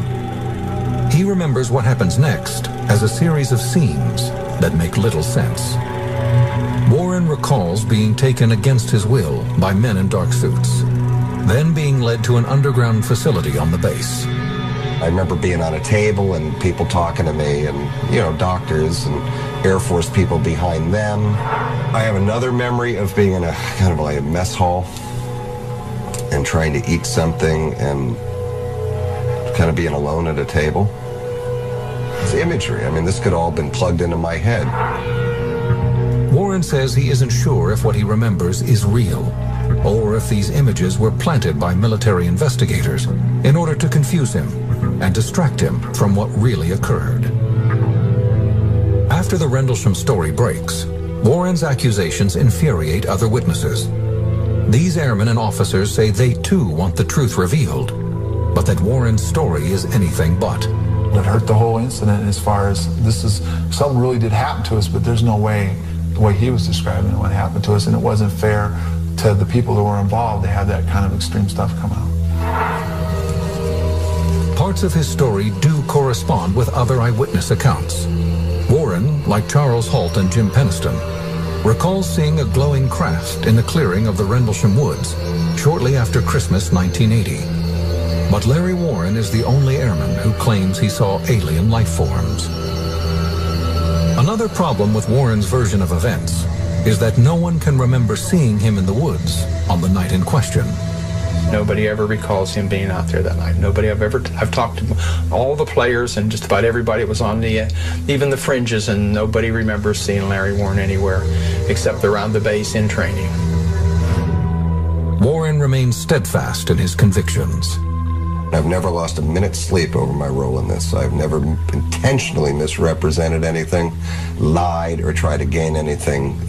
S6: He remembers what happens next as a series of scenes that make little sense. Warren recalls being taken against his will by men in dark suits, then being led to an underground facility on the base.
S12: I remember being on a table and people talking to me and, you know, doctors and Air Force people behind them. I have another memory of being in a kind of like a mess hall and trying to eat something and kind of being alone at a table. It's imagery. I mean, this could all have been plugged into my head.
S6: Warren says he isn't sure if what he remembers is real, or if these images were planted by military investigators in order to confuse him and distract him from what really occurred. After the Rendlesham story breaks, Warren's accusations infuriate other witnesses. These airmen and officers say they too want the truth revealed, but that Warren's story is anything but.
S11: It hurt the whole incident as far as this is, something really did happen to us, but there's no way, the way he was describing it, what happened to us, and it wasn't fair to the people that were involved to have that kind of extreme stuff come out.
S6: Parts of his story do correspond with other eyewitness accounts. Warren, like Charles Halt and Jim Penniston, recalls seeing a glowing craft in the clearing of the Rendlesham Woods shortly after Christmas 1980. But Larry Warren is the only airman who claims he saw alien life forms. Another problem with Warren's version of events is that no one can remember seeing him in the woods on the night in question.
S15: Nobody ever recalls him being out there that night. Nobody I've talked to all the players and just about everybody that was on the, even the fringes, and nobody remembers seeing Larry Warren anywhere except around the base in training.
S6: Warren remains steadfast in his convictions.
S12: I've never lost a minute's sleep over my role in this. I've never intentionally misrepresented anything, lied, or tried to gain anything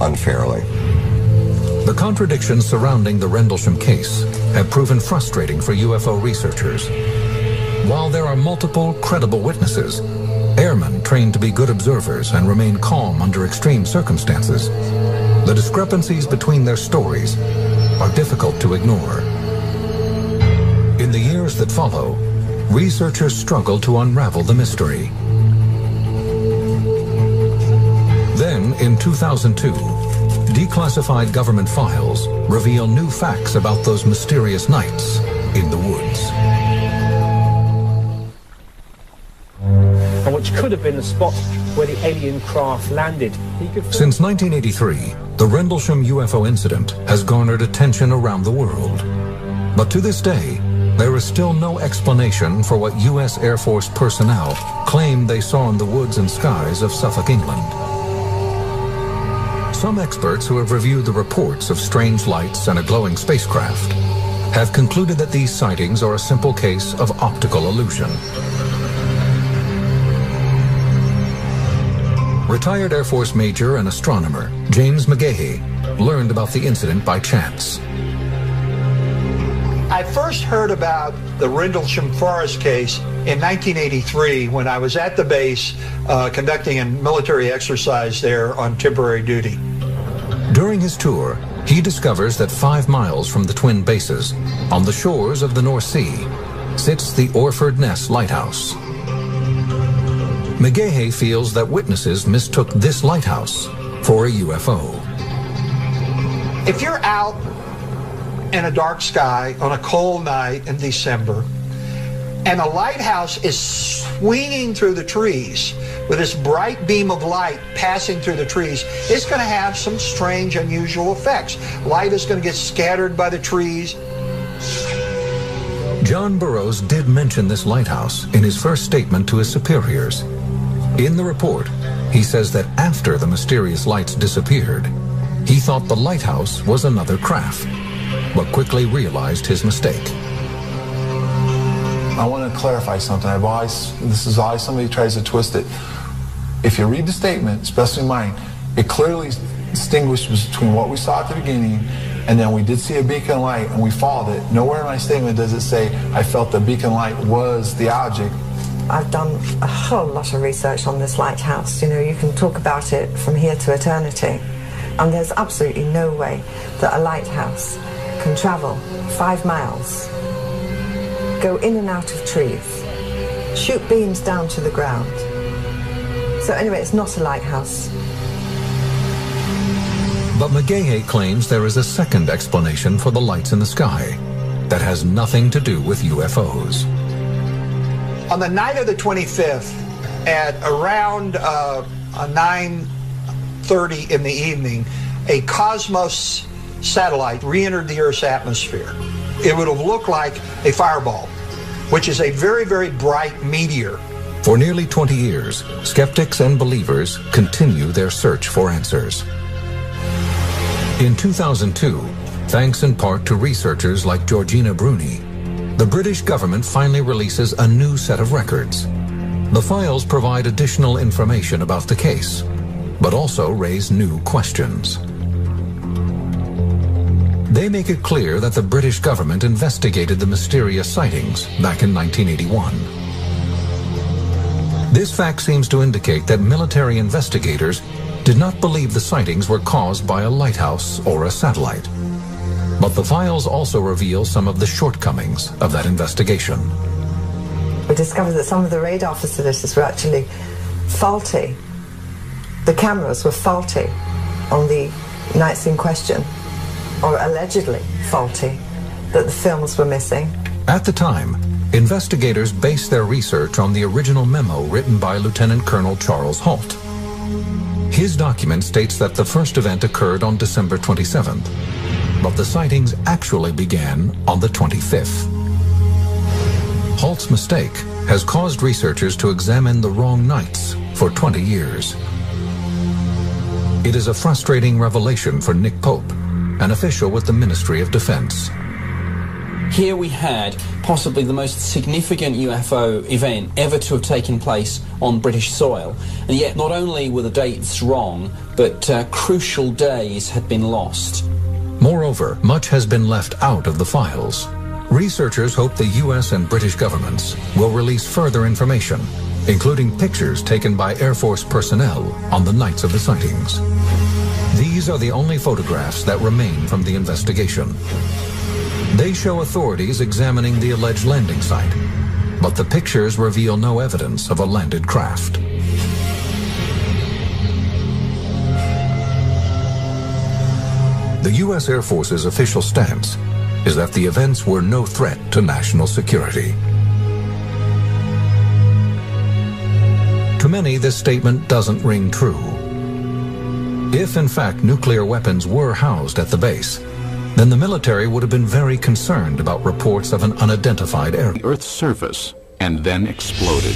S12: unfairly.
S6: The contradictions surrounding the Rendlesham case have proven frustrating for UFO researchers. While there are multiple credible witnesses, airmen trained to be good observers and remain calm under extreme circumstances, the discrepancies between their stories are difficult to ignore. In the years that follow, researchers struggle to unravel the mystery. Then, in 2002, declassified government files reveal new facts about those mysterious nights in the woods.
S16: And which could have been the spot where the alien craft landed.
S6: Since 1983, the Rendlesham UFO incident has garnered attention around the world. But to this day, there is still no explanation for what U.S. Air Force personnel claimed they saw in the woods and skies of Suffolk, England. Some experts who have reviewed the reports of strange lights and a glowing spacecraft have concluded that these sightings are a simple case of optical illusion. Retired Air Force Major and astronomer James McGahey learned about the incident by chance.
S17: I first heard about the Rendlesham Forest case in 1983 when I was at the base conducting a military exercise there on temporary duty.
S6: During his tour, he discovers that 5 miles from the twin bases, on the shores of the North Sea, sits the Orford Ness Lighthouse. McGahey feels that witnesses mistook this lighthouse for a UFO.
S17: If you're out in a dark sky on a cold night in December, and a lighthouse is swinging through the trees with this bright beam of light passing through the trees, it's going to have some strange, unusual effects. Light is going to get scattered by the trees.
S6: John Burroughs did mention this lighthouse in his first statement to his superiors. In the report, he says that after the mysterious lights disappeared, he thought the lighthouse was another craft, but quickly realized his mistake.
S11: I want to clarify something. This is always somebody tries to twist it. If you read the statement, especially mine, it clearly distinguishes between what we saw at the beginning and then we did see a beacon light and we followed it. Nowhere in my statement does it say I felt the beacon light was the object.
S8: I've done a whole lot of research on this lighthouse. You know, you can talk about it from here to eternity. And there's absolutely no way that a lighthouse can travel 5 miles, go in and out of trees, shoot beams down to the ground. So anyway, it's not a lighthouse.
S6: But McGahey claims there is a second explanation for the lights in the sky that has nothing to do with UFOs.
S17: On the night of the 25th, at around 9:30 in the evening, a Cosmos satellite re-entered the Earth's atmosphere. It would have looked like a fireball, which is a very, very bright meteor.
S6: For nearly 20 years, skeptics and believers continue their search for answers. In 2002, thanks in part to researchers like Georgina Bruni, the British government finally releases a new set of records. The files provide additional information about the case, but also raise new questions. They make it clear that the British government investigated the mysterious sightings back in 1981. This fact seems to indicate that military investigators did not believe the sightings were caused by a lighthouse or a satellite. But the files also reveal some of the shortcomings of that investigation.
S8: We discovered that some of the radar facilities were actually faulty. The cameras were faulty on the nights in question, or allegedly faulty, that the films were missing.
S6: At the time, investigators based their research on the original memo written by Lieutenant Colonel Charles Halt. His document states that the first event occurred on December 27th, but the sightings actually began on the 25th. Halt's mistake has caused researchers to examine the wrong nights for 20 years. It is a frustrating revelation for Nick Pope, an official with the Ministry of Defense.
S7: Here we had possibly the most significant UFO event ever to have taken place on British soil, and yet not only were the dates wrong, but crucial days had been lost.
S6: Moreover, much has been left out of the files. Researchers hope the U.S. and British governments will release further information, including pictures taken by Air Force personnel on the nights of the sightings. These are the only photographs that remain from the investigation. They show authorities examining the alleged landing site, but the pictures reveal no evidence of a landed craft. The U.S. Air Force's official stance is that the events were no threat to national security. To many, this statement doesn't ring true. If, in fact, nuclear weapons were housed at the base, then the military would have been very concerned about reports of an unidentified area.
S18: The Earth's surface and then exploded.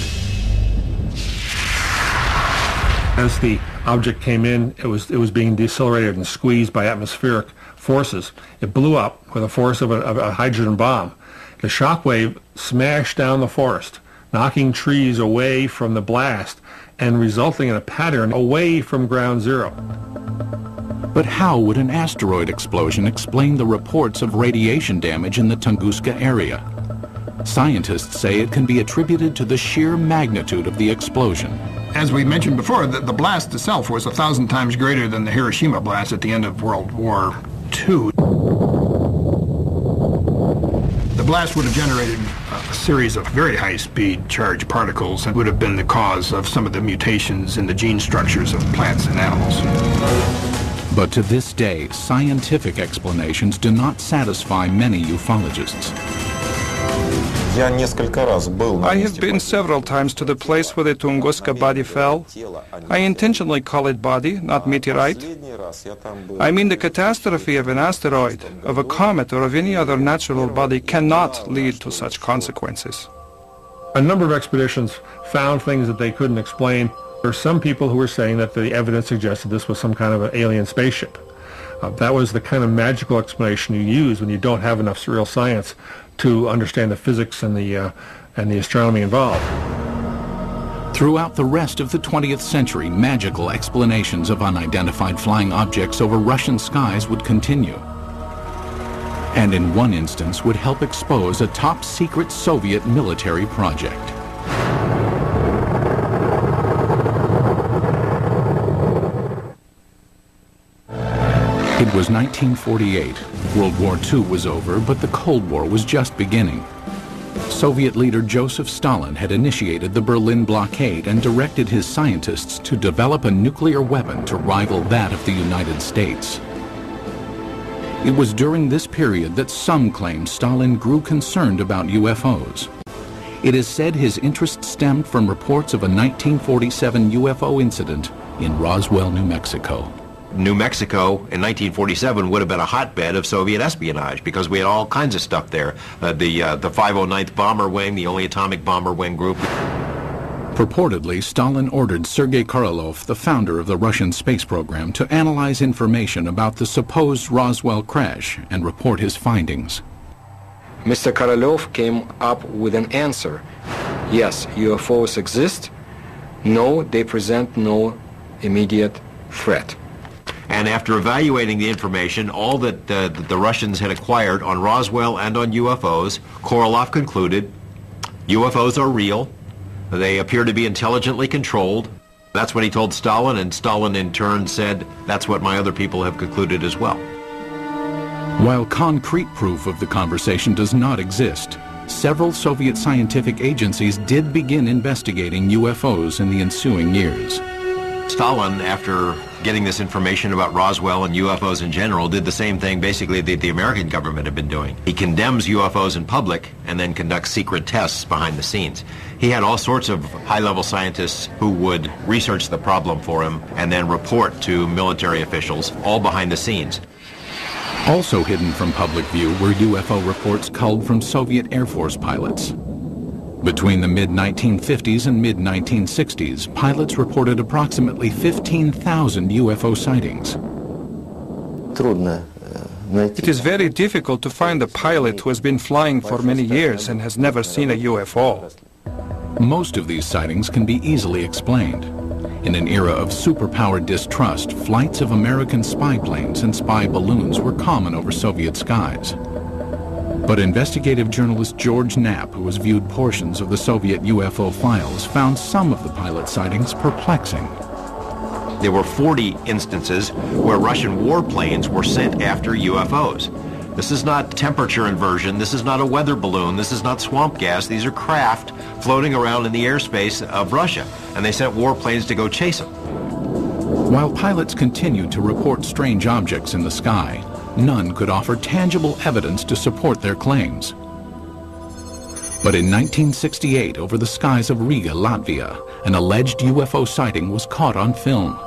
S19: As the object came in, it was being decelerated and squeezed by atmospheric forces. It blew up with the force of a hydrogen bomb. The shock wave smashed down the forest, knocking trees away from the blast and resulting in a pattern away from ground zero.
S18: But how would an asteroid explosion explain the reports of radiation damage in the Tunguska area? Scientists say it can be attributed to the sheer magnitude of the explosion.
S20: As we mentioned before, the blast itself was 1,000 times greater than the Hiroshima blast at the end of World War II. The blast would have generated a series of very high-speed charged particles and would have been the cause of some of the mutations in the gene structures of plants and animals.
S18: But to this day, scientific explanations do not satisfy many ufologists.
S21: I have been several times to the place where the Tunguska body fell. I intentionally call it body, not meteorite. I mean, the catastrophe of an asteroid, of a comet, or of any other natural body cannot lead to such consequences.
S19: A number of expeditions found things that they couldn't explain. There are some people who were saying that the evidence suggested this was some kind of an alien spaceship. That was the kind of magical explanation you use when you don't have enough real science to understand the physics and the astronomy involved.
S18: Throughout the rest of the 20th century, magical explanations of unidentified flying objects over Russian skies would continue. And in one instance would help expose a top-secret Soviet military project. It was 1948. World War II was over, but the Cold War was just beginning. Soviet leader Joseph Stalin had initiated the Berlin blockade and directed his scientists to develop a nuclear weapon to rival that of the United States. It was during this period that some claim Stalin grew concerned about UFOs. It is said his interest stemmed from reports of a 1947 UFO incident in Roswell, New Mexico.
S22: New Mexico in 1947 would have been a hotbed of Soviet espionage because we had all kinds of stuff there. The 509th Bomber Wing, the only atomic bomber wing group.
S18: Purportedly, Stalin ordered Sergei Korolev, the founder of the Russian space program, to analyze information about the supposed Roswell crash and report his findings.
S23: Mr. Korolev came up with an answer. Yes, UFOs exist. No, they present no immediate threat.
S22: And after evaluating the information, all that the Russians had acquired on Roswell and on UFOs, Korolev concluded UFOs are real. They appear to be intelligently controlled. That's what he told Stalin, and Stalin in turn said, that's what my other people have concluded as well.
S18: While concrete proof of the conversation does not exist, several Soviet scientific agencies did begin investigating UFOs in the ensuing years.
S22: Stalin, after getting this information about Roswell and UFOs in general, did the same thing basically that the American government had been doing. He condemns UFOs in public and then conducts secret tests behind the scenes. He had all sorts of high-level scientists who would research the problem for him and then report to military officials, all behind the scenes.
S18: Also hidden from public view were UFO reports culled from Soviet Air Force pilots. Between the mid-1950s and mid-1960s, pilots reported approximately 15,000 UFO sightings.
S21: It is very difficult to find a pilot who has been flying for many years and has never seen a UFO.
S18: Most of these sightings can be easily explained. In an era of superpower distrust, flights of American spy planes and spy balloons were common over Soviet skies. But investigative journalist George Knapp, who has viewed portions of the Soviet UFO files, found some of the pilot sightings perplexing.
S22: There were 40 instances where Russian warplanes were sent after UFOs. This is not temperature inversion, this is not a weather balloon, this is not swamp gas, these are craft floating around in the airspace of Russia, and they sent warplanes to go chase them.
S18: While pilots continued to report strange objects in the sky, none could offer tangible evidence to support their claims. But in 1968, over the skies of Riga, Latvia, an alleged UFO sighting was caught on film.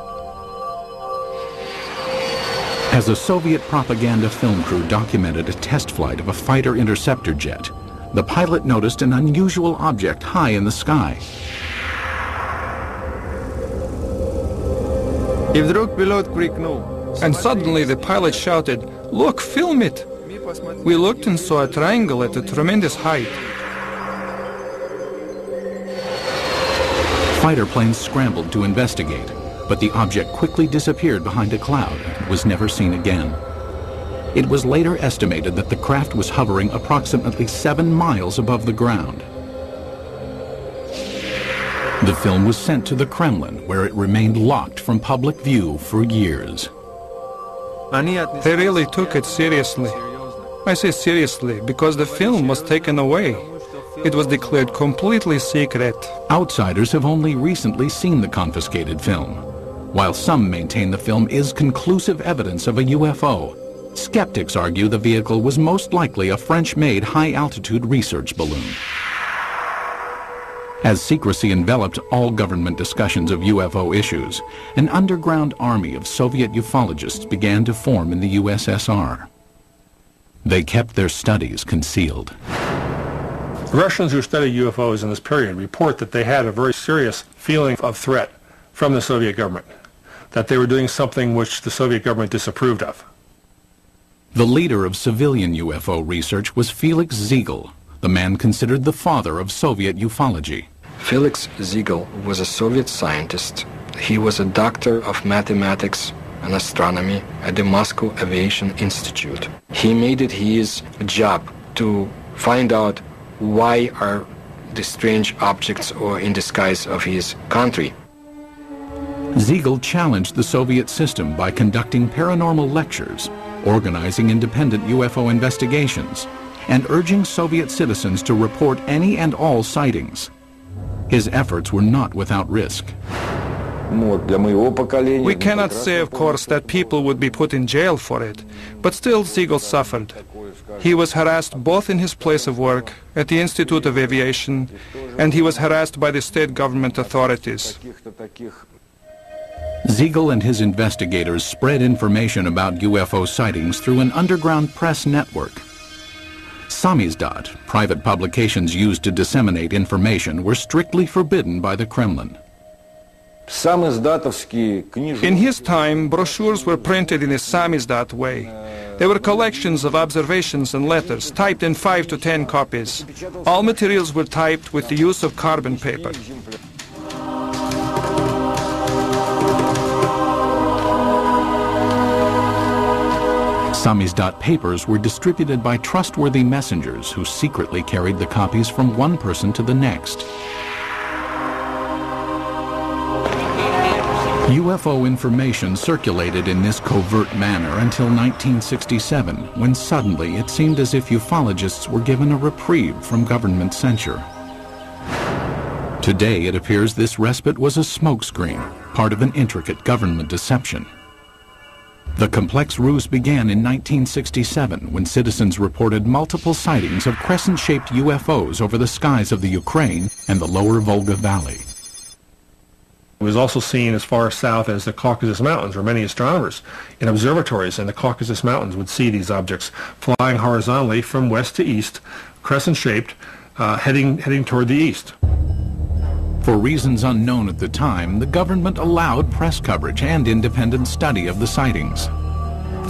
S18: As a Soviet propaganda film crew documented a test flight of a fighter interceptor jet, the pilot noticed an unusual object high in the sky.
S21: And suddenly the pilot shouted, "Look, film it!" We looked and saw a triangle at a tremendous height.
S18: Fighter planes scrambled to investigate, but the object quickly disappeared behind a cloud and was never seen again. It was later estimated that the craft was hovering approximately 7 miles above the ground. The film was sent to the Kremlin, where it remained locked from public view for years.
S21: They really took it seriously. I say seriously because the film was taken away. It was declared completely secret.
S18: Outsiders have only recently seen the confiscated film. While some maintain the film is conclusive evidence of a UFO, skeptics argue the vehicle was most likely a French-made high-altitude research balloon. As secrecy enveloped all government discussions of UFO issues, an underground army of Soviet ufologists began to form in the USSR. They kept their studies concealed.
S19: Russians who study UFOs in this period report that they had a very serious feeling of threat from the Soviet government, that they were doing something which the Soviet government disapproved of.
S18: The leader of civilian UFO research was Felix Ziegel, the man considered the father of Soviet ufology.
S23: Felix Ziegel was a Soviet scientist. He was a doctor of mathematics and astronomy at the Moscow Aviation Institute. He made it his job to find out why are the strange objects or in the skies of his country.
S18: Ziegel challenged the Soviet system by conducting paranormal lectures, organizing independent UFO investigations, and urging Soviet citizens to report any and all sightings. His efforts were not without risk.
S21: We cannot say, of course, that people would be put in jail for it, but still Ziegel suffered. He was harassed both in his place of work, at the Institute of Aviation, and he was harassed by the state government authorities.
S18: Ziegel and his investigators spread information about UFO sightings through an underground press network. Samizdat, private publications used to disseminate information, were strictly forbidden by the Kremlin.
S21: In his time, brochures were printed in a samizdat way. They were collections of observations and letters, typed in 5 to 10 copies. All materials were typed with the use of carbon paper.
S18: Samizdat papers were distributed by trustworthy messengers who secretly carried the copies from one person to the next. UFO information circulated in this covert manner until 1967, when suddenly it seemed as if ufologists were given a reprieve from government censure. Today it appears this respite was a smokescreen, part of an intricate government deception. The complex ruse began in 1967 when citizens reported multiple sightings of crescent-shaped UFOs over the skies of the Ukraine and the lower Volga Valley.
S19: It was also seen as far south as the Caucasus Mountains, where many astronomers in observatories in the Caucasus Mountains would see these objects flying horizontally from west to east, crescent-shaped, heading toward the east.
S18: For reasons unknown at the time, the government allowed press coverage and independent study of the sightings.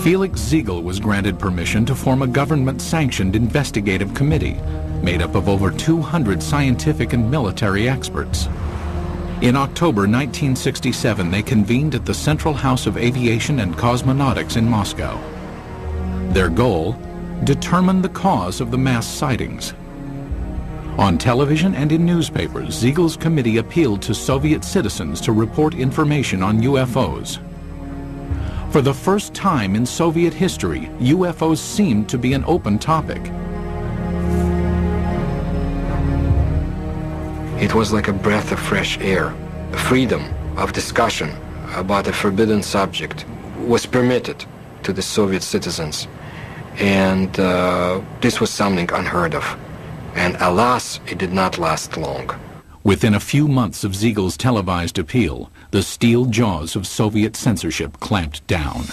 S18: Felix Ziegel was granted permission to form a government-sanctioned investigative committee made up of over 200 scientific and military experts. In October 1967, they convened at the Central House of Aviation and Cosmonautics in Moscow. Their goal? Determine the cause of the mass sightings. On television and in newspapers, Ziegel's committee appealed to Soviet citizens to report information on UFOs. For the first time in Soviet history, UFOs seemed to be an open topic.
S23: It was like a breath of fresh air. Freedom of discussion about a forbidden subject was permitted. to the Soviet citizens. And this was something unheard of. And alas, it did not last long.
S18: Within a few months of Ziegel's televised appeal, the steel jaws of Soviet censorship clamped down.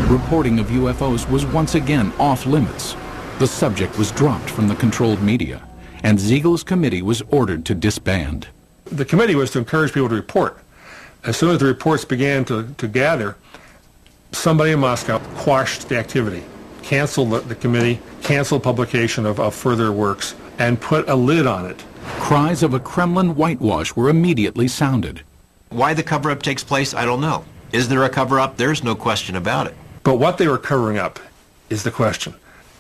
S18: Reporting of UFOs was once again off limits. The subject was dropped from the controlled media, and Ziegel's committee was ordered to disband.
S19: The committee was to encourage people to report. As soon as the reports began to gather, somebody in Moscow quashed the activity, canceled the committee, canceled publication of further works, and put a lid on it.
S18: Cries of a Kremlin whitewash were immediately sounded.
S22: Why the cover-up takes place, I don't know. Is there a cover-up? There's no question about it.
S19: But what they were covering up is the question.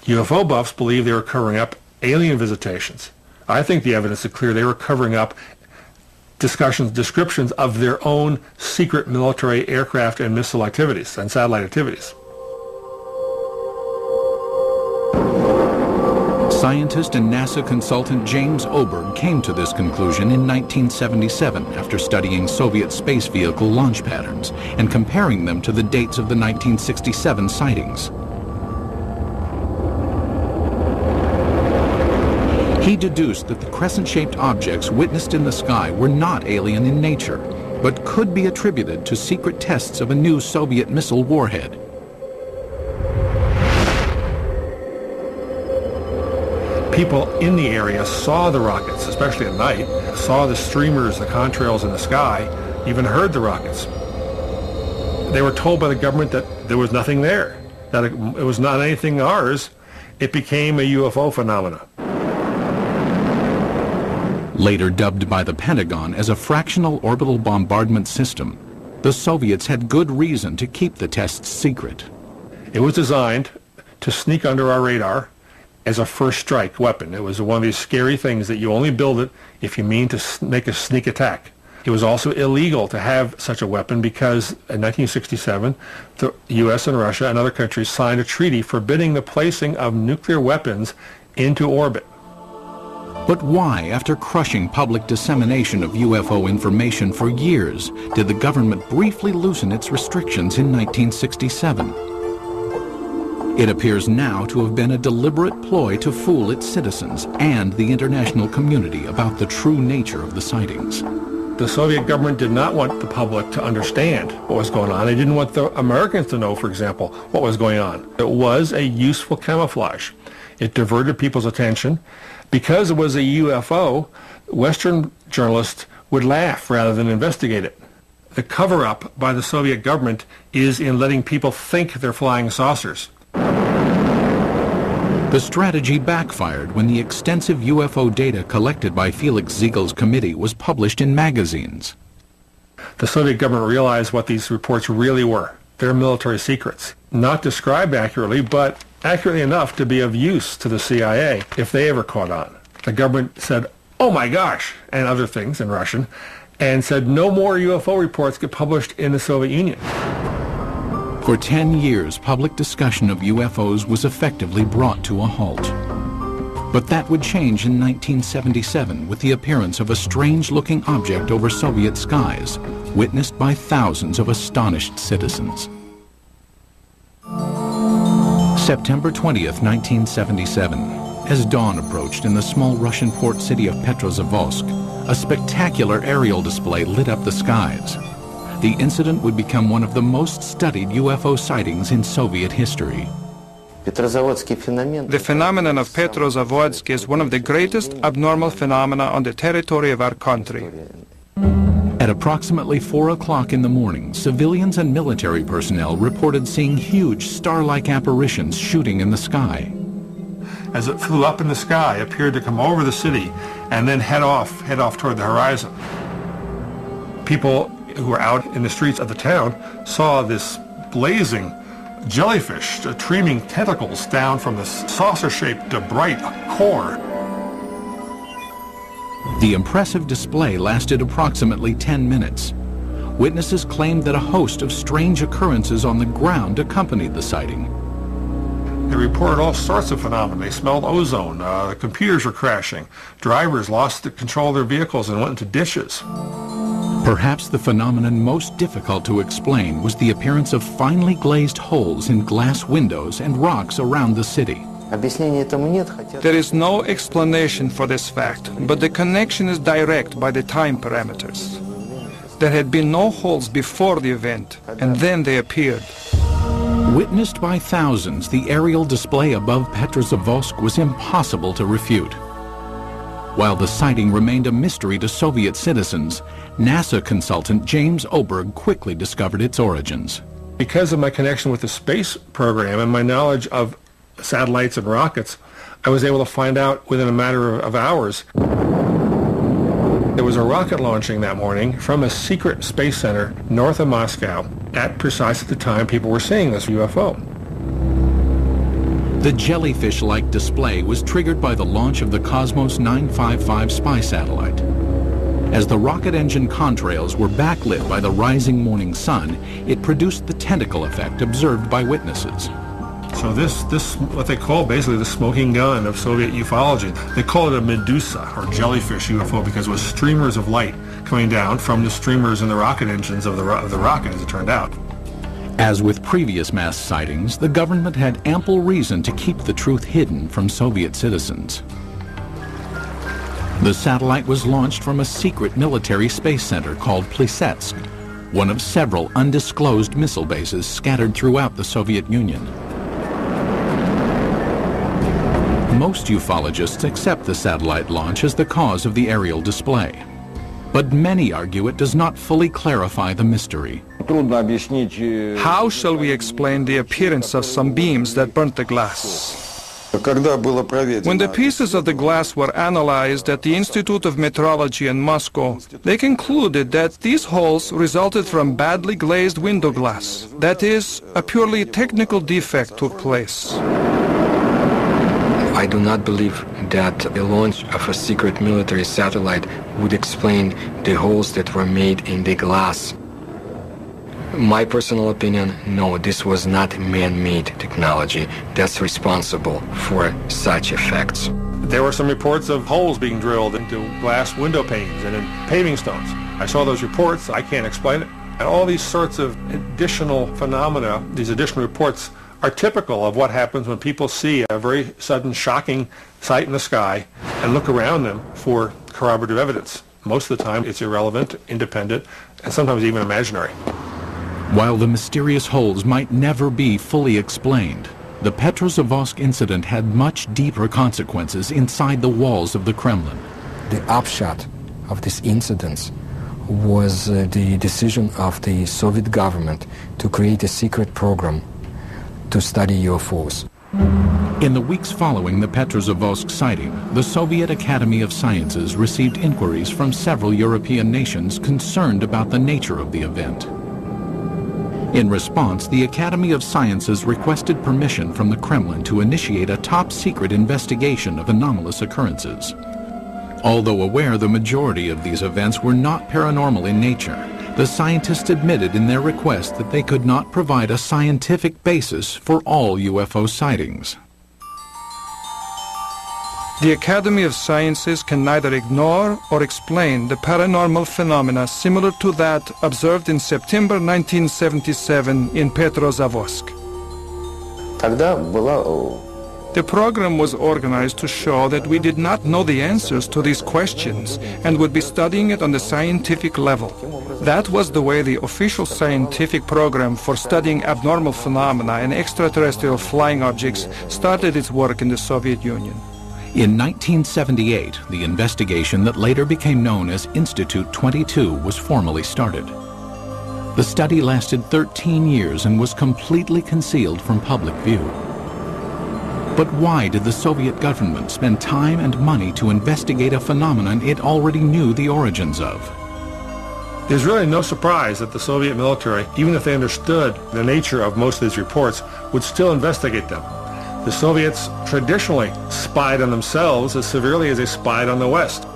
S19: UFO buffs believe they were covering up alien visitations. I think the evidence is clear they were covering up descriptions of their own secret military aircraft and missile activities and satellite activities.
S18: Scientist and NASA consultant James Oberg came to this conclusion in 1977 after studying Soviet space vehicle launch patterns and comparing them to the dates of the 1967 sightings. He deduced that the crescent-shaped objects witnessed in the sky were not alien in nature, but could be attributed to secret tests of a new Soviet missile warhead.
S19: People in the area saw the rockets, especially at night, saw the streamers, the contrails in the sky, even heard the rockets. They were told by the government that there was nothing there, that it was not anything ours. It became a UFO phenomenon.
S18: Later dubbed by the Pentagon as a fractional orbital bombardment system, the Soviets had good reason to keep the tests secret.
S19: It was designed to sneak under our radar as a first strike weapon. It was one of these scary things that you only build it if you mean to make a sneak attack. It was also illegal to have such a weapon because in 1967, the U.S. and Russia and other countries signed a treaty forbidding the placing of nuclear weapons into orbit.
S18: But why, after crushing public dissemination of UFO information for years, did the government briefly loosen its restrictions in 1967? It appears now to have been a deliberate ploy to fool its citizens and the international community about the true nature of the sightings.
S19: The Soviet government did not want the public to understand what was going on. They didn't want the Americans to know, for example, what was going on. It was a useful camouflage. It diverted people's attention. Because it was a UFO, Western journalists would laugh rather than investigate it. The cover-up by the Soviet government is in letting people think they're flying saucers.
S18: The strategy backfired when the extensive UFO data collected by Felix Ziegel's committee was published in magazines.
S19: The Soviet government realized what these reports really were. They're military secrets. Not described accurately, but accurately enough to be of use to the CIA if they ever caught on. The government said, "Oh my gosh," and other things in Russian, and said no more UFO reports get published in the Soviet Union.
S18: For 10 years, public discussion of UFOs was effectively brought to a halt. But that would change in 1977 with the appearance of a strange-looking object over Soviet skies, witnessed by thousands of astonished citizens. September 20th, 1977. As dawn approached in the small Russian port city of Petrozavodsk, a spectacular aerial display lit up the skies. The incident would become one of the most studied UFO sightings in Soviet history.
S21: The phenomenon of Petrozavodsk is one of the greatest abnormal phenomena on the territory of our country.
S18: At approximately 4 o'clock in the morning, civilians and military personnel reported seeing huge star-like apparitions shooting in the sky.
S19: As it flew up in the sky, it appeared to come over the city and then head off toward the horizon. People who were out in the streets of the town saw this blazing jellyfish streaming tentacles down from the saucer-shaped bright core.
S18: The impressive display lasted approximately 10 minutes. Witnesses claimed that a host of strange occurrences on the ground accompanied the sighting.
S19: They reported all sorts of phenomena. They smelled ozone, computers were crashing, drivers lost control of their vehicles and went into ditches.
S18: Perhaps the phenomenon most difficult to explain was the appearance of finely glazed holes in glass windows and rocks around the city.
S21: There is no explanation for this fact, but the connection is direct by the time parameters. There had been no holes before the event, and then they appeared.
S18: Witnessed by thousands, the aerial display above Petrozavodsk was impossible to refute. While the sighting remained a mystery to Soviet citizens, NASA consultant James Oberg quickly discovered its origins.
S19: Because of my connection with the space program and my knowledge of satellites and rockets, I was able to find out within a matter of hours. There was a rocket launching that morning from a secret space center north of Moscow at precisely the time people were seeing this UFO.
S18: The jellyfish-like display was triggered by the launch of the Cosmos 955 spy satellite. As the rocket engine contrails were backlit by the rising morning sun, it produced the tentacle effect observed by witnesses.
S19: So this what they call basically the smoking gun of Soviet ufology. They call it a Medusa, or jellyfish UFO, because it was streamers of light coming down from the streamers in the rocket engines of the rocket, as it turned out.
S18: As with previous mass sightings, the government had ample reason to keep the truth hidden from Soviet citizens. The satellite was launched from a secret military space center called Plesetsk, one of several undisclosed missile bases scattered throughout the Soviet Union. Most ufologists accept the satellite launch as the cause of the aerial display. But many argue it does not fully clarify the mystery.
S21: How shall we explain the appearance of some beams that burnt the glass? When the pieces of the glass were analyzed at the Institute of Metrology in Moscow, they concluded that these holes resulted from badly glazed window glass. That is, a purely technical defect took place.
S23: I do not believe that the launch of a secret military satellite would explain the holes that were made in the glass. My personal opinion, no, this was not man-made technology that's responsible for such effects.
S19: There were some reports of holes being drilled into glass window panes and in paving stones. I saw those reports. I can't explain it. And all these sorts of additional phenomena, these additional reports, are typical of what happens when people see a very sudden, shocking sight in the sky and look around them for corroborative evidence. Most of the time, it's irrelevant, independent, and sometimes even imaginary.
S18: While the mysterious holes might never be fully explained, the Petrozavodsk incident had much deeper consequences inside the walls of the Kremlin.
S23: The upshot of this incident was the decision of the Soviet government to create a secret program to study UFOs.
S18: In the weeks following the Petrozavodsk sighting, the Soviet Academy of Sciences received inquiries from several European nations concerned about the nature of the event. In response, the Academy of Sciences requested permission from the Kremlin to initiate a top-secret investigation of anomalous occurrences. Although aware the majority of these events were not paranormal in nature, the scientists admitted in their request that they could not provide a scientific basis for all UFO sightings.
S21: The Academy of Sciences can neither ignore or explain the paranormal phenomena similar to that observed in September 1977 in Petrozavodsk. The program was organized to show that we did not know the answers to these questions and would be studying it on the scientific level. That was the way the official scientific program for studying abnormal phenomena and extraterrestrial flying objects started its work in the Soviet Union.
S18: In 1978, the investigation that later became known as Institute 22 was formally started. The study lasted 13 years and was completely concealed from public view. But why did the Soviet government spend time and money to investigate a phenomenon it already knew the origins of?
S19: There's really no surprise that the Soviet military, even if they understood the nature of most of these reports, would still investigate them. The Soviets traditionally spied on themselves as severely as they spied on the West.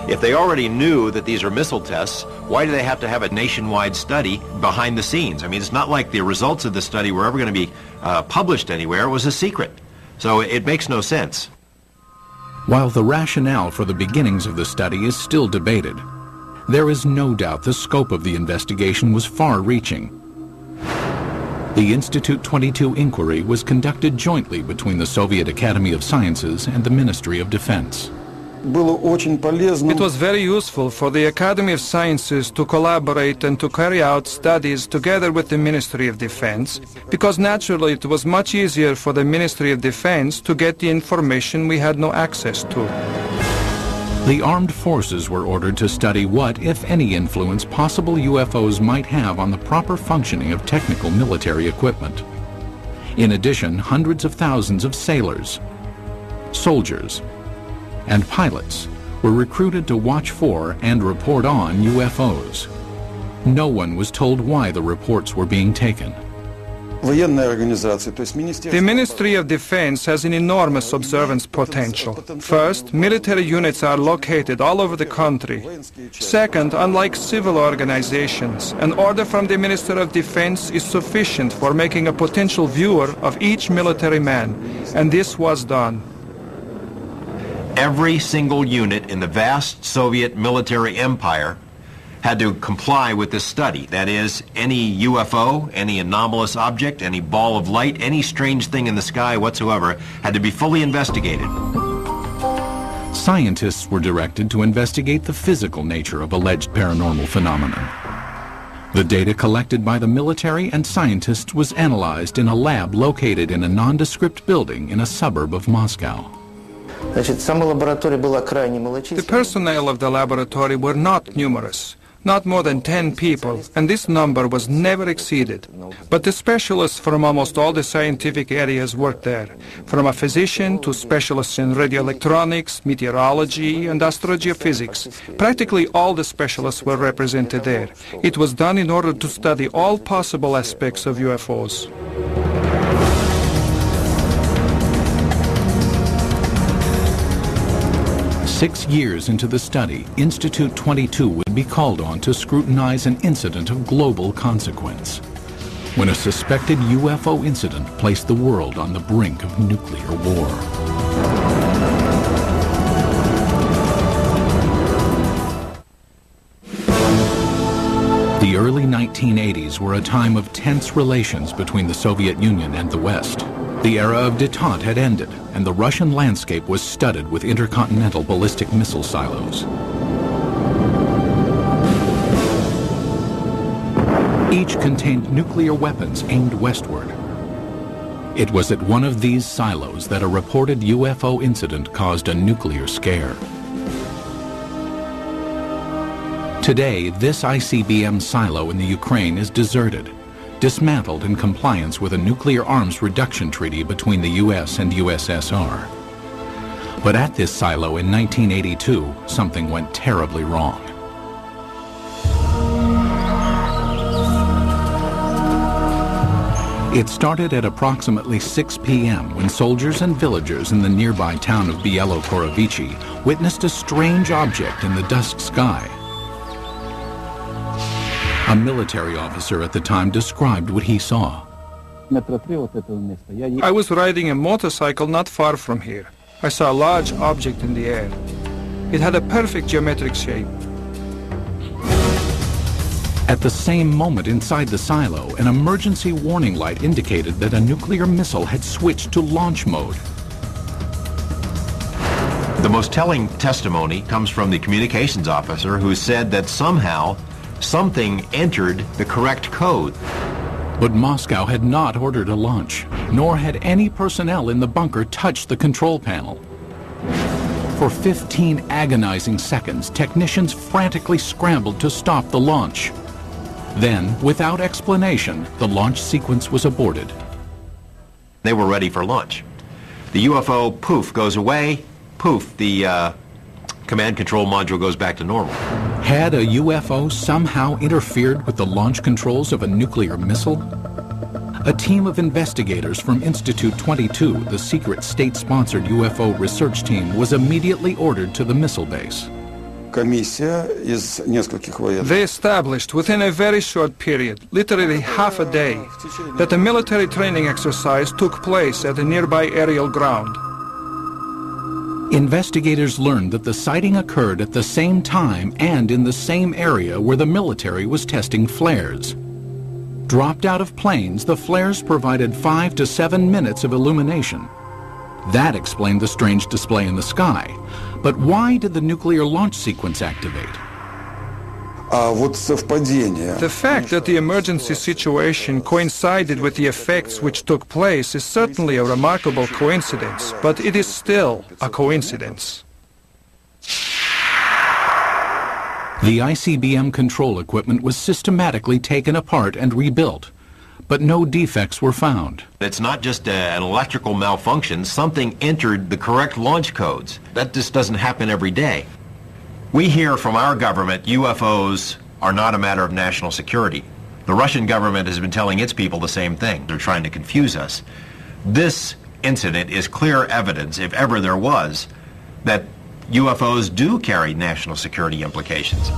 S22: If they already knew that these are missile tests, why do they have to have a nationwide study behind the scenes? I mean, it's not like the results of the study were ever going to be published anywhere. It was a secret. So it makes no sense.
S18: While the rationale for the beginnings of the study is still debated, there is no doubt the scope of the investigation was far-reaching. The Institute 22 inquiry was conducted jointly between the Soviet Academy of Sciences and the Ministry of Defense.
S21: It was very useful for the Academy of Sciences to collaborate and to carry out studies together with the Ministry of Defense, because naturally it was much easier for the Ministry of Defense to get the information we had no access to.
S18: The armed forces were ordered to study what, if any, influence possible UFOs might have on the proper functioning of technical military equipment. In addition, hundreds of thousands of sailors, soldiers, and pilots were recruited to watch for and report on UFOs. No one was told why the reports were being taken.
S21: The Ministry of Defense has an enormous observance potential. First, military units are located all over the country. Second, unlike civil organizations, an order from the Minister of Defense is sufficient for making a potential viewer of each military man, and this was done.
S22: Every single unit in the vast Soviet military empire had to comply with this study. That is, any UFO, any anomalous object, any ball of light, any strange thing in the sky whatsoever had to be fully investigated.
S18: Scientists were directed to investigate the physical nature of alleged paranormal phenomena. The data collected by the military and scientists was analyzed in a lab located in a nondescript building in a suburb of Moscow.
S21: The personnel of the laboratory were not numerous. Not more than 10 people, and this number was never exceeded. But the specialists from almost all the scientific areas worked there, from a physician to specialists in radioelectronics, meteorology, and astrogeophysics. Practically all the specialists were represented there. It was done in order to study all possible aspects of UFOs.
S18: Six years into the study, Institute 22 would be called on to scrutinize an incident of global consequence, when a suspected UFO incident placed the world on the brink of nuclear war. The early 1980s were a time of tense relations between the Soviet Union and the West. The era of détente had ended, and the Russian landscape was studded with intercontinental ballistic missile silos. Each contained nuclear weapons aimed westward. It was at one of these silos that a reported UFO incident caused a nuclear scare. Today, this ICBM silo in the Ukraine is deserted, dismantled in compliance with a nuclear arms reduction treaty between the U.S. and USSR. But at this silo in 1982, something went terribly wrong. It started at approximately 6 p.m. when soldiers and villagers in the nearby town of Bielo-Korovichi witnessed a strange object in the dusk sky. A military officer at the time described what he saw.
S21: I was riding a motorcycle not far from here. I saw a large object in the air. It had a perfect geometric shape.
S18: At the same moment inside the silo, an emergency warning light indicated that a nuclear missile had switched to launch mode.
S22: The most telling testimony comes from the communications officer who said that somehow something entered the correct code.
S18: But Moscow had not ordered a launch, nor had any personnel in the bunker touched the control panel. For 15 agonizing seconds, technicians frantically scrambled to stop the launch. Then, without explanation, the launch sequence was aborted.
S22: They were ready for launch. The UFO, poof, goes away. Poof, the command control module goes back to normal.
S18: Had a UFO somehow interfered with the launch controls of a nuclear missile? A team of investigators from Institute 22, the secret state-sponsored UFO research team, was immediately ordered to the missile base.
S21: They established within a very short period, literally half a day, that a military training exercise took place at a nearby aerial ground.
S18: Investigators learned that the sighting occurred at the same time and in the same area where the military was testing flares. Dropped out of planes, the flares provided 5 to 7 minutes of illumination. That explained the strange display in the sky. But why did the nuclear launch sequence activate?
S21: The fact that the emergency situation coincided with the effects which took place is certainly a remarkable coincidence, but it is still a coincidence.
S18: The ICBM control equipment was systematically taken apart and rebuilt, but no defects were found.
S22: It's not just an electrical malfunction. Something entered the correct launch codes. That just doesn't happen every day. We hear from our government UFOs are not a matter of national security. The Russian government has been telling its people the same thing. They're trying to confuse us. This incident is clear evidence, if ever there was, that UFOs do carry national security implications.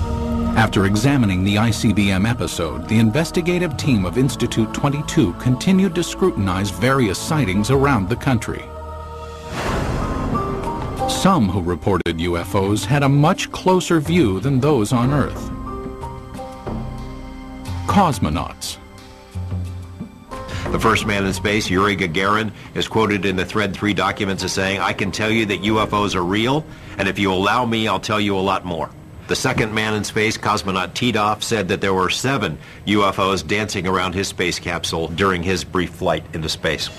S18: After examining the ICBM episode, the investigative team of Institute 22 continued to scrutinize various sightings around the country. Some who reported UFOs had a much closer view than those on Earth. Cosmonauts.
S22: The first man in space, Yuri Gagarin, is quoted in the Thread 3 documents as saying, "I can tell you that UFOs are real, and if you allow me, I'll tell you a lot more." The second man in space, cosmonaut Titov, said that there were 7 UFOs dancing around his space capsule during his brief flight into space.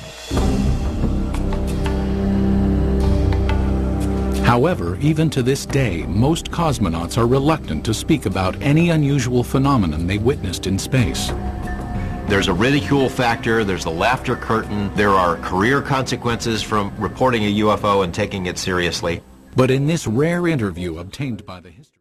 S18: However, even to this day, most cosmonauts are reluctant to speak about any unusual phenomenon they witnessed in space.
S22: There's a ridicule factor, there's the laughter curtain, there are career consequences from reporting a UFO and taking it seriously.
S18: But in this rare interview obtained by the history